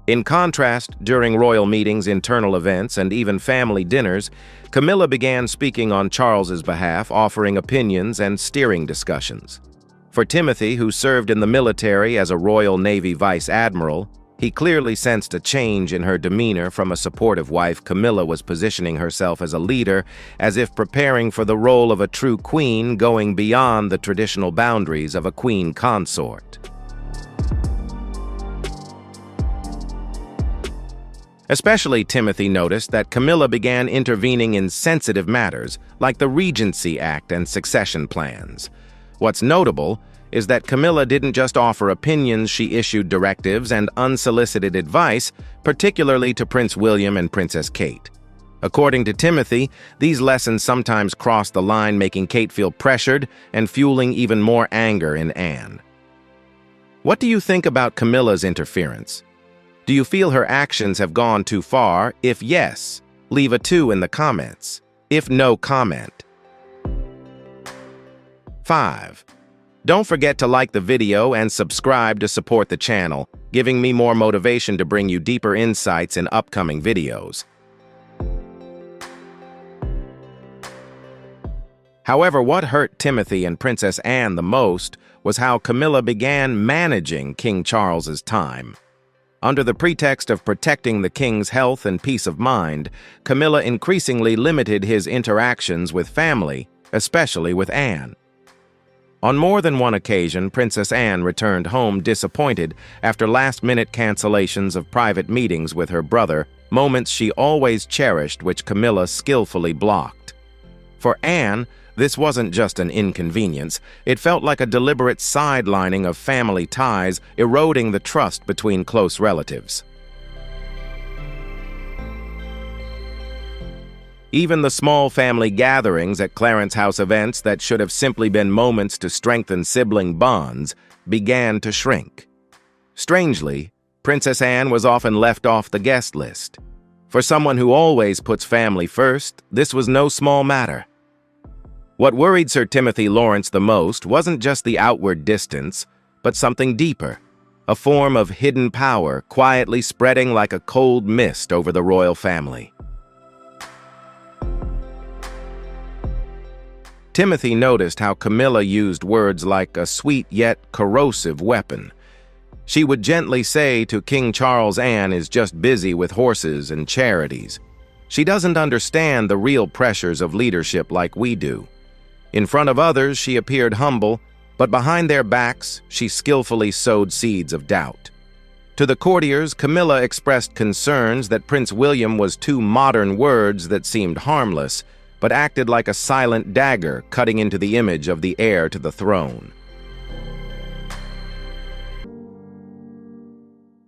In contrast, during royal meetings, internal events, and even family dinners, Camilla began speaking on Charles's behalf, offering opinions and steering discussions. For Timothy, who served in the military as a Royal Navy Vice Admiral, he clearly sensed a change in her demeanor. From a supportive wife, Camilla was positioning herself as a leader, as if preparing for the role of a true queen, going beyond the traditional boundaries of a queen consort. Especially Timothy noticed that Camilla began intervening in sensitive matters, like the Regency Act and succession plans. What's notable is that Camilla didn't just offer opinions, she issued directives and unsolicited advice, particularly to Prince William and Princess Kate. According to Timothy, these lessons sometimes crossed the line, making Kate feel pressured and fueling even more anger in Anne. What do you think about Camilla's interference? Do you feel her actions have gone too far? If yes, leave a 2 in the comments. If no, comment. 5. Don't forget to like the video and subscribe to support the channel, giving me more motivation to bring you deeper insights in upcoming videos. However, what hurt Timothy and Princess Anne the most was how Camilla began managing King Charles's time. Under the pretext of protecting the king's health and peace of mind, Camilla increasingly limited his interactions with family, especially with Anne. On more than one occasion, Princess Anne returned home disappointed after last-minute cancellations of private meetings with her brother, moments she always cherished which Camilla skillfully blocked. For Anne, this wasn't just an inconvenience, it felt like a deliberate sidelining of family ties, eroding the trust between close relatives. Even the small family gatherings at Clarence House events that should have simply been moments to strengthen sibling bonds began to shrink. Strangely, Princess Anne was often left off the guest list. For someone who always puts family first, this was no small matter. What worried Sir Timothy Lawrence the most wasn't just the outward distance, but something deeper, a form of hidden power quietly spreading like a cold mist over the royal family. Timothy noticed how Camilla used words like a sweet yet corrosive weapon. She would gently say to King Charles, "Anne is just busy with horses and charities. She doesn't understand the real pressures of leadership like we do." In front of others, she appeared humble, but behind their backs, she skillfully sowed seeds of doubt. To the courtiers, Camilla expressed concerns that Prince William was too modern, words that seemed harmless, but acted like a silent dagger cutting into the image of the heir to the throne.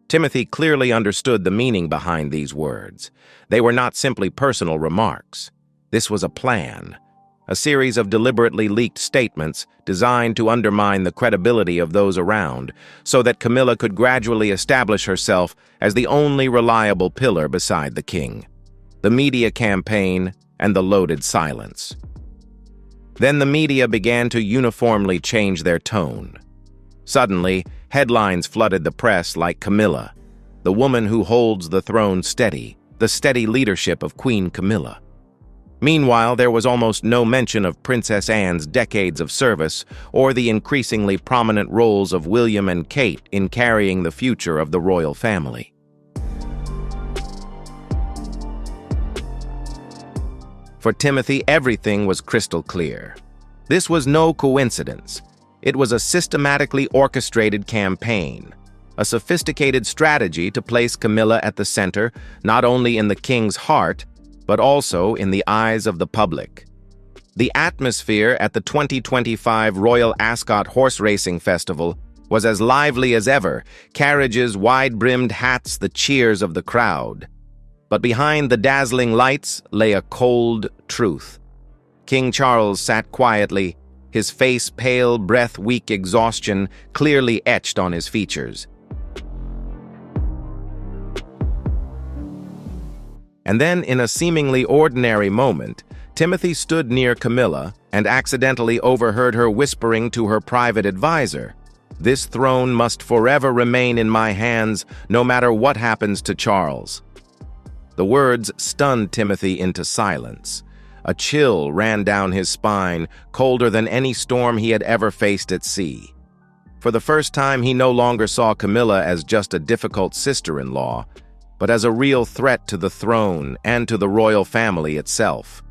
Timothy clearly understood the meaning behind these words. They were not simply personal remarks. This was a plan. A series of deliberately leaked statements designed to undermine the credibility of those around, so that Camilla could gradually establish herself as the only reliable pillar beside the king. The media campaign and the loaded silence. Then the media began to uniformly change their tone. Suddenly, headlines flooded the press like Camilla, the woman who holds the throne steady, the steady leadership of Queen Camilla. Meanwhile, there was almost no mention of Princess Anne's decades of service or the increasingly prominent roles of William and Kate in carrying the future of the royal family. For Timothy, everything was crystal clear. This was no coincidence. It was a systematically orchestrated campaign, a sophisticated strategy to place Camilla at the center, not only in the king's heart, but also in the eyes of the public. The atmosphere at the 2025 Royal Ascot Horse Racing Festival was as lively as ever, carriages, wide-brimmed hats, the cheers of the crowd. But behind the dazzling lights lay a cold truth. King Charles sat quietly, his face pale, breath weak, exhaustion clearly etched on his features. And then, in a seemingly ordinary moment, Timothy stood near Camilla and accidentally overheard her whispering to her private advisor, "This throne must forever remain in my hands, no matter what happens to Charles." The words stunned Timothy into silence. A chill ran down his spine, colder than any storm he had ever faced at sea. For the first time, he no longer saw Camilla as just a difficult sister-in-law, but as a real threat to the throne and to the royal family itself.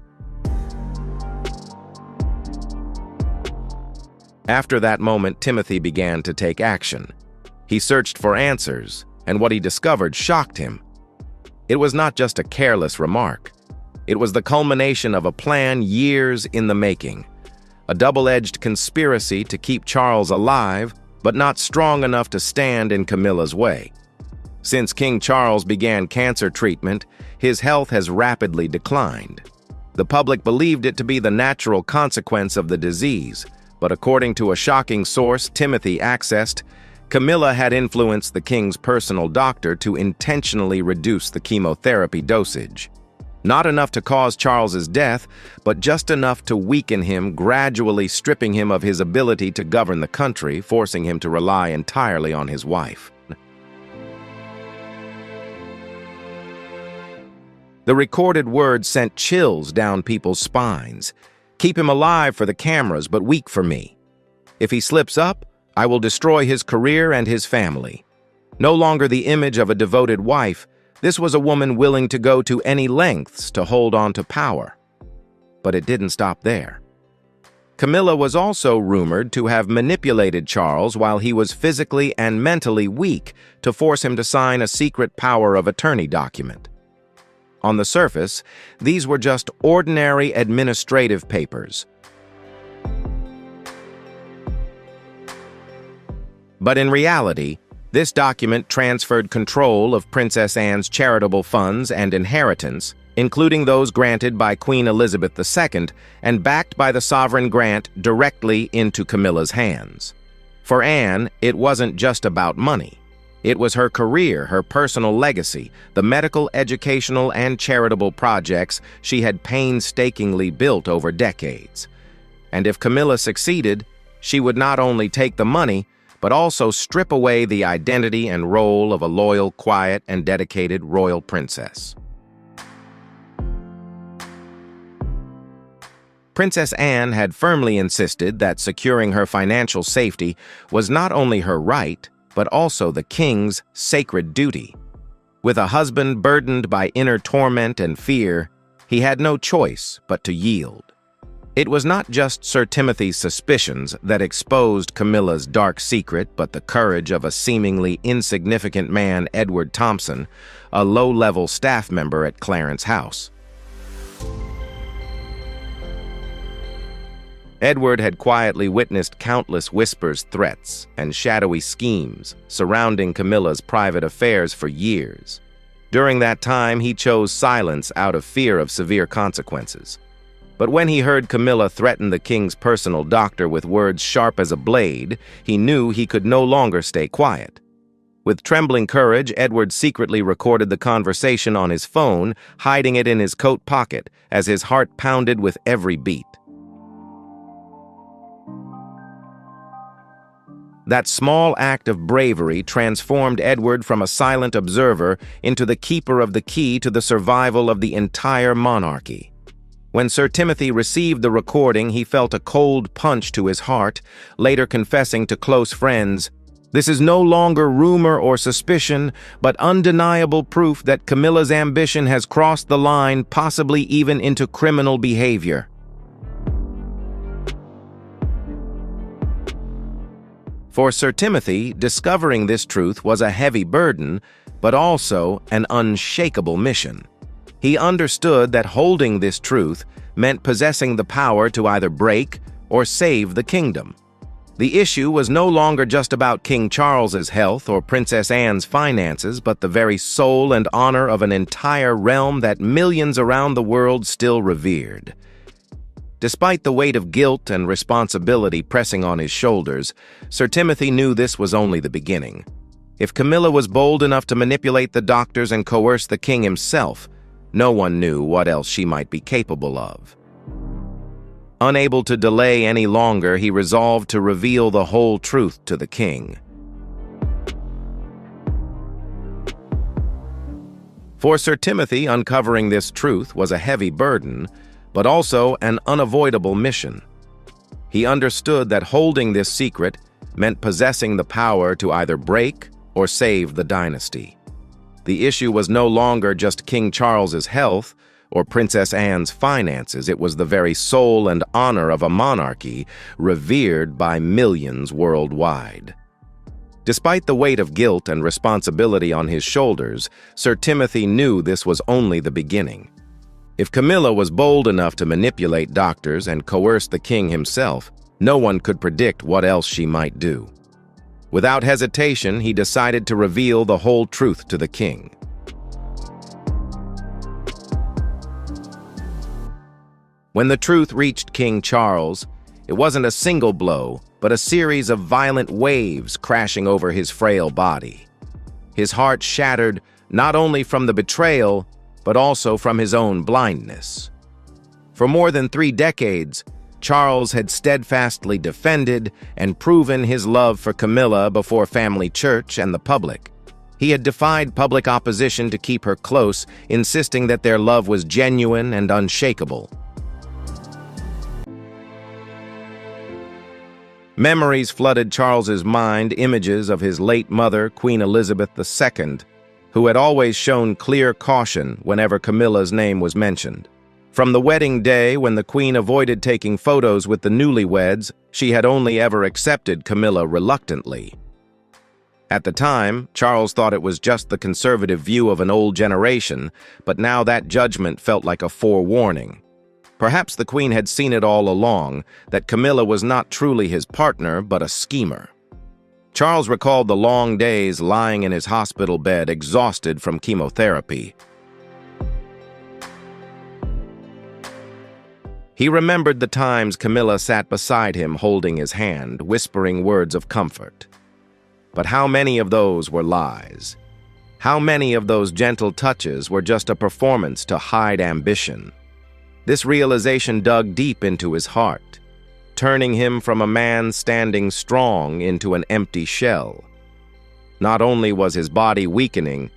After that moment, Timothy began to take action. He searched for answers, and what he discovered shocked him. It was not just a careless remark. It was the culmination of a plan years in the making, a double-edged conspiracy to keep Charles alive, but not strong enough to stand in Camilla's way. Since King Charles began cancer treatment, his health has rapidly declined. The public believed it to be the natural consequence of the disease, but according to a shocking source Timothy accessed, Camilla had influenced the king's personal doctor to intentionally reduce the chemotherapy dosage. Not enough to cause Charles's death, but just enough to weaken him, gradually stripping him of his ability to govern the country, forcing him to rely entirely on his wife. The recorded words sent chills down people's spines. "Keep him alive for the cameras, but weak for me. If he slips up, I will destroy his career and his family." No longer the image of a devoted wife, this was a woman willing to go to any lengths to hold on to power. But it didn't stop there. Camilla was also rumored to have manipulated Charles while he was physically and mentally weak to force him to sign a secret power of attorney document. On the surface, these were just ordinary administrative papers. But in reality, this document transferred control of Princess Anne's charitable funds and inheritance, including those granted by Queen Elizabeth II and backed by the sovereign grant, directly into Camilla's hands. For Anne, it wasn't just about money. It was her career, her personal legacy, the medical, educational, and charitable projects she had painstakingly built over decades. And if Camilla succeeded, she would not only take the money, but also strip away the identity and role of a loyal, quiet, and dedicated royal princess. Princess Anne had firmly insisted that securing her financial safety was not only her right, but also the king's sacred duty. With a husband burdened by inner torment and fear, he had no choice but to yield. It was not just Sir Timothy's suspicions that exposed Camilla's dark secret, but the courage of a seemingly insignificant man, Edward Thompson, a low-level staff member at Clarence House. Edward had quietly witnessed countless whispers, threats, and shadowy schemes surrounding Camilla's private affairs for years. During that time, he chose silence out of fear of severe consequences. But when he heard Camilla threaten the king's personal doctor with words sharp as a blade, he knew he could no longer stay quiet. With trembling courage, Edward secretly recorded the conversation on his phone, hiding it in his coat pocket as his heart pounded with every beat. That small act of bravery transformed Edward from a silent observer into the keeper of the key to the survival of the entire monarchy. When Sir Timothy received the recording, he felt a cold punch to his heart, later confessing to close friends, "This is no longer rumor or suspicion, but undeniable proof that Camilla's ambition has crossed the line, possibly even into criminal behavior." For Sir Timothy, discovering this truth was a heavy burden, but also an unshakable mission. He understood that holding this truth meant possessing the power to either break or save the kingdom. The issue was no longer just about King Charles's health or Princess Anne's finances, but the very soul and honor of an entire realm that millions around the world still revered. Despite the weight of guilt and responsibility pressing on his shoulders, Sir Timothy knew this was only the beginning. If Camilla was bold enough to manipulate the doctors and coerce the king himself, no one knew what else she might be capable of. Unable to delay any longer, he resolved to reveal the whole truth to the king. For Sir Timothy, uncovering this truth was a heavy burden, but also an unavoidable mission. He understood that holding this secret meant possessing the power to either break or save the dynasty. The issue was no longer just King Charles's health or Princess Anne's finances. It was the very soul and honor of a monarchy revered by millions worldwide. Despite the weight of guilt and responsibility on his shoulders, Sir Timothy knew this was only the beginning. If Camilla was bold enough to manipulate doctors and coerce the king himself, no one could predict what else she might do. Without hesitation, he decided to reveal the whole truth to the king. When the truth reached King Charles, it wasn't a single blow, but a series of violent waves crashing over his frail body. His heart shattered not only from the betrayal, but also from his own blindness. For more than 3 decades, Charles had steadfastly defended and proven his love for Camilla before family church and the public. He had defied public opposition to keep her close, insisting that their love was genuine and unshakable. Memories flooded Charles's mind, images of his late mother, Queen Elizabeth II, who had always shown clear caution whenever Camilla's name was mentioned. From the wedding day, when the Queen avoided taking photos with the newlyweds, she had only ever accepted Camilla reluctantly. At the time, Charles thought it was just the conservative view of an old generation, but now that judgment felt like a forewarning. Perhaps the Queen had seen it all along, that Camilla was not truly his partner, but a schemer. Charles recalled the long days lying in his hospital bed, exhausted from chemotherapy. He remembered the times Camilla sat beside him holding his hand, whispering words of comfort. But how many of those were lies? How many of those gentle touches were just a performance to hide ambition? This realization dug deep into his heart, turning him from a man standing strong into an empty shell. Not only was his body weakening,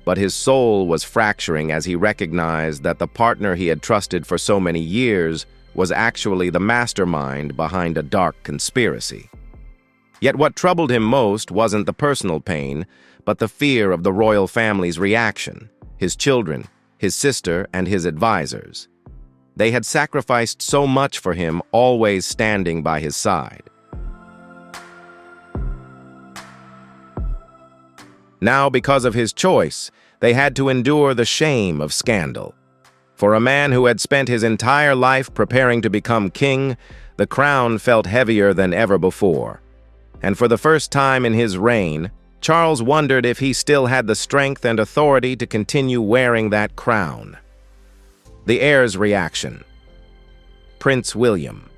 but his soul was fracturing as he recognized that the partner he had trusted for so many years was actually the mastermind behind a dark conspiracy. Yet what troubled him most wasn't the personal pain, but the fear of the royal family's reaction, his children, his sister, and his advisors. They had sacrificed so much for him, always standing by his side. Now, because of his choice, they had to endure the shame of scandal. For a man who had spent his entire life preparing to become king, the crown felt heavier than ever before. And for the first time in his reign, Charles wondered if he still had the strength and authority to continue wearing that crown. The heir's reaction. Prince William.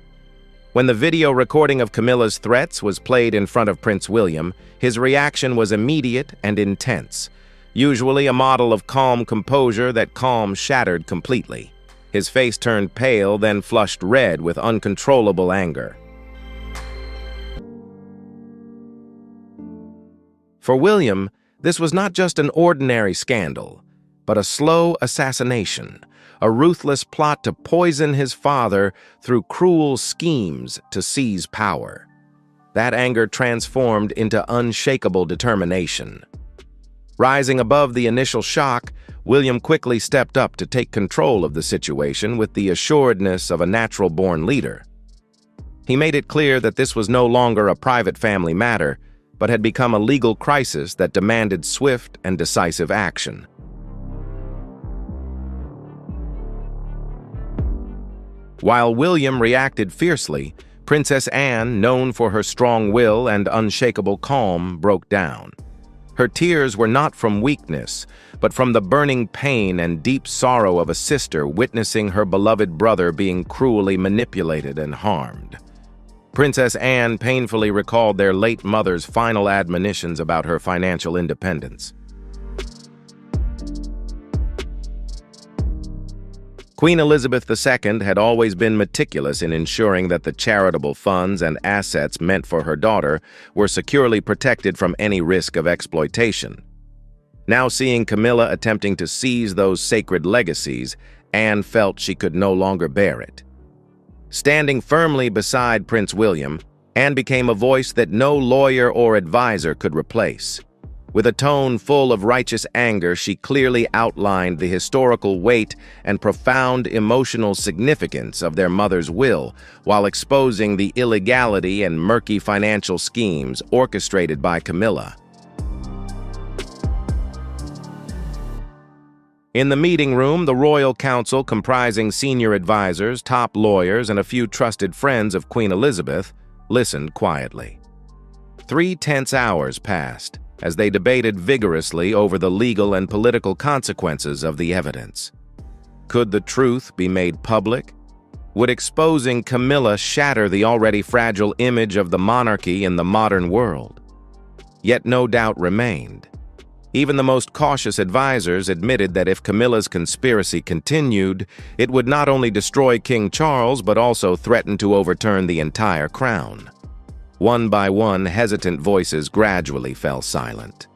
When the video recording of Camilla's threats was played in front of Prince William, his reaction was immediate and intense, usually a model of calm composure that calm shattered completely. His face turned pale, then flushed red with uncontrollable anger. For William, this was not just an ordinary scandal, but a slow assassination, a ruthless plot to poison his father through cruel schemes to seize power. That anger transformed into unshakable determination. Rising above the initial shock, William quickly stepped up to take control of the situation with the assuredness of a natural-born leader. He made it clear that this was no longer a private family matter, but had become a legal crisis that demanded swift and decisive action. While William reacted fiercely, Princess Anne, known for her strong will and unshakable calm, broke down. Her tears were not from weakness, but from the burning pain and deep sorrow of a sister witnessing her beloved brother being cruelly manipulated and harmed. Princess Anne painfully recalled their late mother's final admonitions about her financial independence. Queen Elizabeth II had always been meticulous in ensuring that the charitable funds and assets meant for her daughter were securely protected from any risk of exploitation. Now seeing Camilla attempting to seize those sacred legacies, Anne felt she could no longer bear it. Standing firmly beside Prince William, Anne became a voice that no lawyer or advisor could replace. With a tone full of righteous anger, she clearly outlined the historical weight and profound emotional significance of their mother's will, while exposing the illegality and murky financial schemes orchestrated by Camilla. In the meeting room, the royal council, comprising senior advisors, top lawyers, and a few trusted friends of Queen Elizabeth, listened quietly. 3 tense hours passed as they debated vigorously over the legal and political consequences of the evidence. Could the truth be made public? Would exposing Camilla shatter the already fragile image of the monarchy in the modern world? Yet no doubt remained. Even the most cautious advisors admitted that if Camilla's conspiracy continued, it would not only destroy King Charles but also threaten to overturn the entire crown. One by one, hesitant voices gradually fell silent.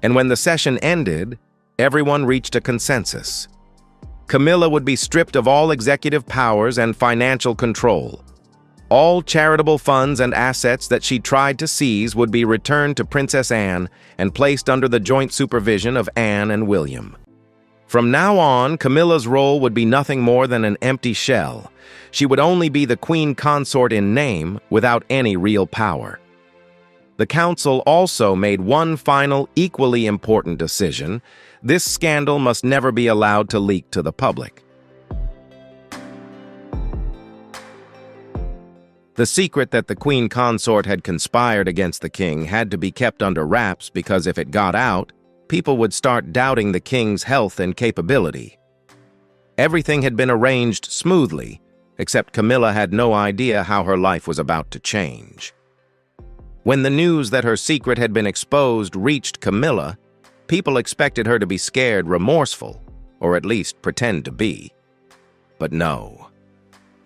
And when the session ended, everyone reached a consensus. Camilla would be stripped of all executive powers and financial control. All charitable funds and assets that she tried to seize would be returned to Princess Anne and placed under the joint supervision of Anne and William. From now on, Camilla's role would be nothing more than an empty shell. She would only be the queen consort in name, without any real power. The council also made one final, equally important decision. This scandal must never be allowed to leak to the public. The secret that the queen consort had conspired against the king had to be kept under wraps because if it got out, people would start doubting the king's health and capability. Everything had been arranged smoothly, except Camilla had no idea how her life was about to change. When the news that her secret had been exposed reached Camilla, people expected her to be scared, remorseful, or at least pretend to be. But no.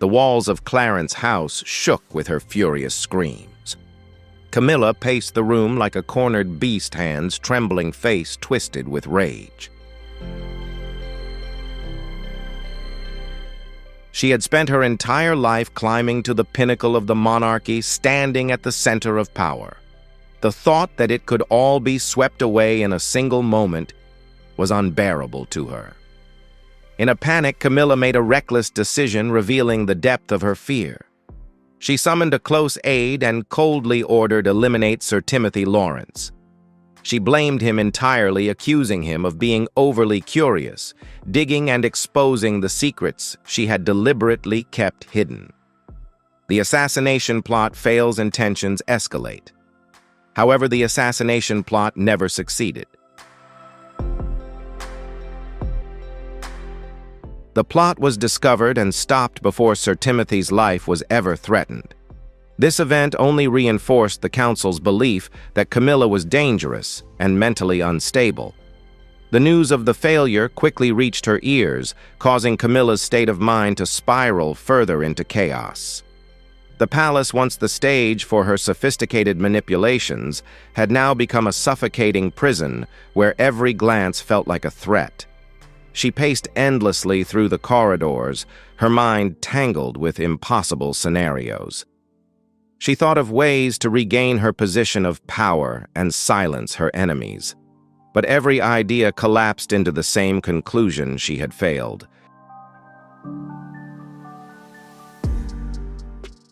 The walls of Clarence's house shook with her furious screams. Camilla paced the room like a cornered beast, hands, trembling face twisted with rage. She had spent her entire life climbing to the pinnacle of the monarchy, standing at the center of power. The thought that it could all be swept away in a single moment was unbearable to her. In a panic, Camilla made a reckless decision, revealing the depth of her fear. She summoned a close aide and coldly ordered eliminate Sir Timothy Lawrence. She blamed him entirely, accusing him of being overly curious, digging and exposing the secrets she had deliberately kept hidden. The assassination plot fails and tensions escalate. However, the assassination plot never succeeded. The plot was discovered and stopped before Sir Timothy's life was ever threatened. This event only reinforced the council's belief that Camilla was dangerous and mentally unstable. The news of the failure quickly reached her ears, causing Camilla's state of mind to spiral further into chaos. The palace, once the stage for her sophisticated manipulations, had now become a suffocating prison where every glance felt like a threat. She paced endlessly through the corridors, her mind tangled with impossible scenarios. She thought of ways to regain her position of power and silence her enemies. But every idea collapsed into the same conclusion: she had failed.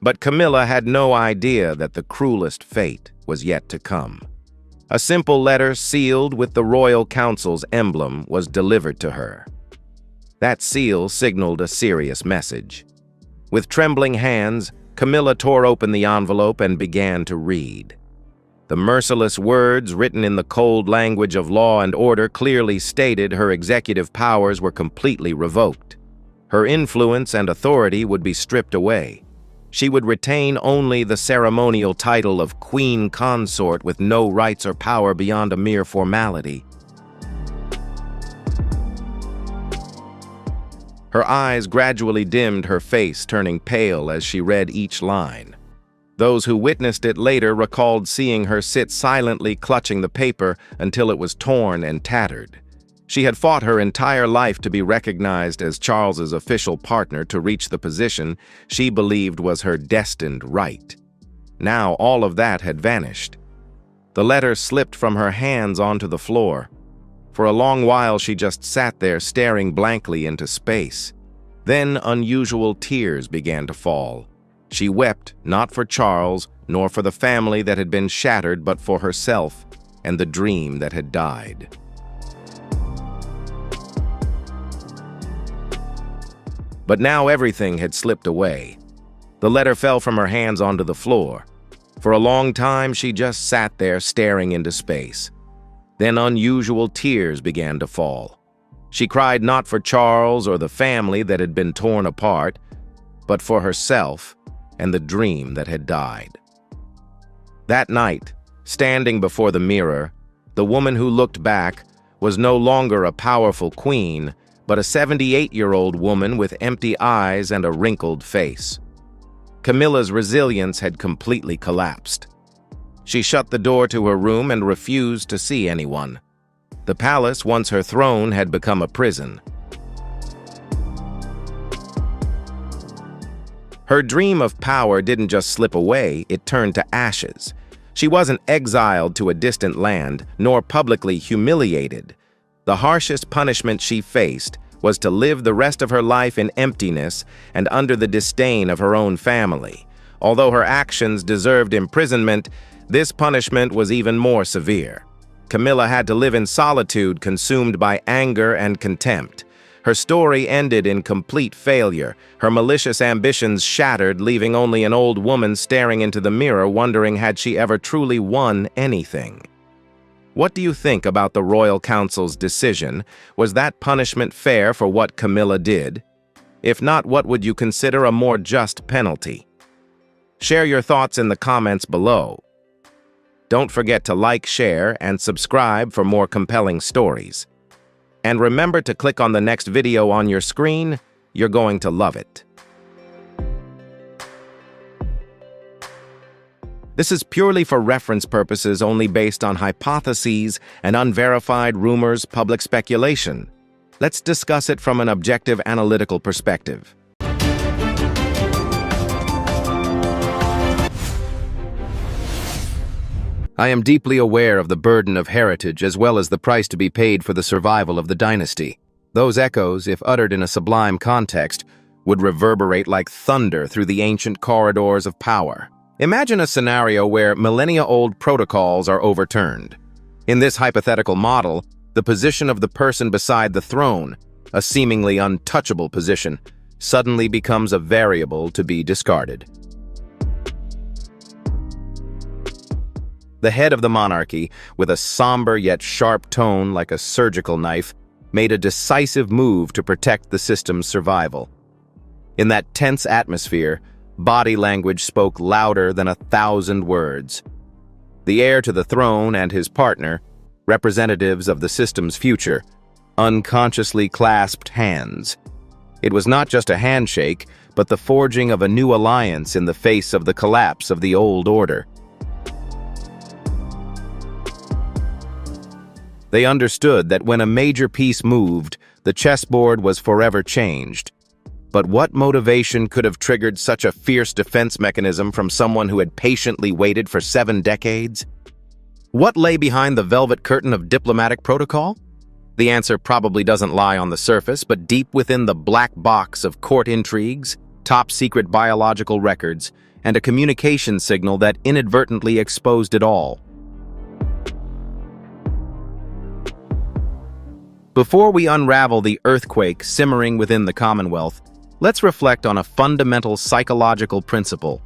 But Camilla had no idea that the cruelest fate was yet to come. A simple letter sealed with the royal council's emblem was delivered to her. That seal signaled a serious message. With trembling hands, Camilla tore open the envelope and began to read. The merciless words, written in the cold language of law and order, clearly stated her executive powers were completely revoked. Her influence and authority would be stripped away. She would retain only the ceremonial title of Queen Consort with no rights or power beyond a mere formality. Her eyes gradually dimmed, her face turning pale as she read each line. Those who witnessed it later recalled seeing her sit silently clutching the paper until it was torn and tattered. She had fought her entire life to be recognized as Charles's official partner to reach the position she believed was her destined right. Now all of that had vanished. The letter slipped from her hands onto the floor. For a long while she just sat there staring blankly into space. Then unusual tears began to fall. She wept not for Charles, nor for the family that had been shattered, but for herself and the dream that had died. But now everything had slipped away. The letter fell from her hands onto the floor. For a long time she just sat there staring into space. Then unusual tears began to fall. She cried not for Charles or the family that had been torn apart, but for herself and the dream that had died. That night, standing before the mirror, the woman who looked back was no longer a powerful queen, but a 78-year-old woman with empty eyes and a wrinkled face. Camilla's resilience had completely collapsed. She shut the door to her room and refused to see anyone. The palace, once her throne, had become a prison. Her dream of power didn't just slip away, it turned to ashes. She wasn't exiled to a distant land, nor publicly humiliated. The harshest punishment she faced was to live the rest of her life in emptiness and under the disdain of her own family. Although her actions deserved imprisonment, this punishment was even more severe. Camilla had to live in solitude, consumed by anger and contempt. Her story ended in complete failure, her malicious ambitions shattered, leaving only an old woman staring into the mirror, wondering had she ever truly won anything. What do you think about the Royal Council's decision? Was that punishment fair for what Camilla did? If not, what would you consider a more just penalty? Share your thoughts in the comments below. Don't forget to like, share, and subscribe for more compelling stories. And remember to click on the next video on your screen. You're going to love it. This is purely for reference purposes, only based on hypotheses and unverified rumors, public speculation. Let's discuss it from an objective analytical perspective. I am deeply aware of the burden of heritage as well as the price to be paid for the survival of the dynasty. Those echoes, if uttered in a sublime context, would reverberate like thunder through the ancient corridors of power. Imagine a scenario where millennia-old protocols are overturned. In this hypothetical model, the position of the person beside the throne, a seemingly untouchable position, suddenly becomes a variable to be discarded. The head of the monarchy, with a somber yet sharp tone like a surgical knife, made a decisive move to protect the system's survival. In that tense atmosphere, body language spoke louder than 1,000 words. The heir to the throne and his partner, representatives of the system's future, unconsciously clasped hands. It was not just a handshake, but the forging of a new alliance in the face of the collapse of the old order. They understood that when a major piece moved, the chessboard was forever changed. But what motivation could have triggered such a fierce defense mechanism from someone who had patiently waited for 7 decades? What lay behind the velvet curtain of diplomatic protocol? The answer probably doesn't lie on the surface, but deep within the black box of court intrigues, top-secret biological records, and a communication signal that inadvertently exposed it all. Before we unravel the earthquake simmering within the Commonwealth, let's reflect on a fundamental psychological principle.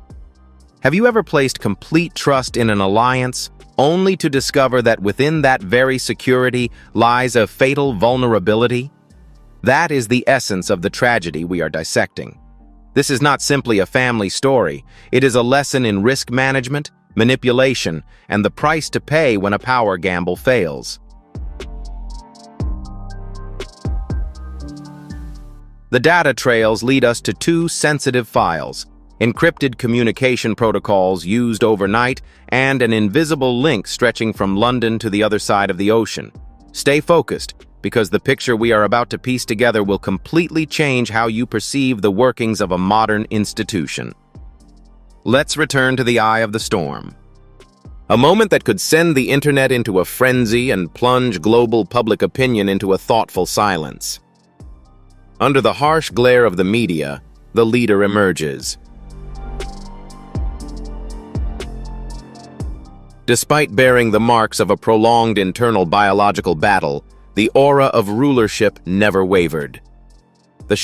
Have you ever placed complete trust in an alliance, only to discover that within that very security lies a fatal vulnerability? That is the essence of the tragedy we are dissecting. This is not simply a family story. It is a lesson in risk management, manipulation, and the price to pay when a power gamble fails. The data trails lead us to two sensitive files: encrypted communication protocols used overnight, and an invisible link stretching from London to the other side of the ocean. Stay focused, because the picture we are about to piece together will completely change how you perceive the workings of a modern institution. Let's return to the eye of the storm. A moment that could send the internet into a frenzy and plunge global public opinion into a thoughtful silence. Under the harsh glare of the media, the leader emerges. Despite bearing the marks of a prolonged internal biological battle, the aura of rulership never wavered. The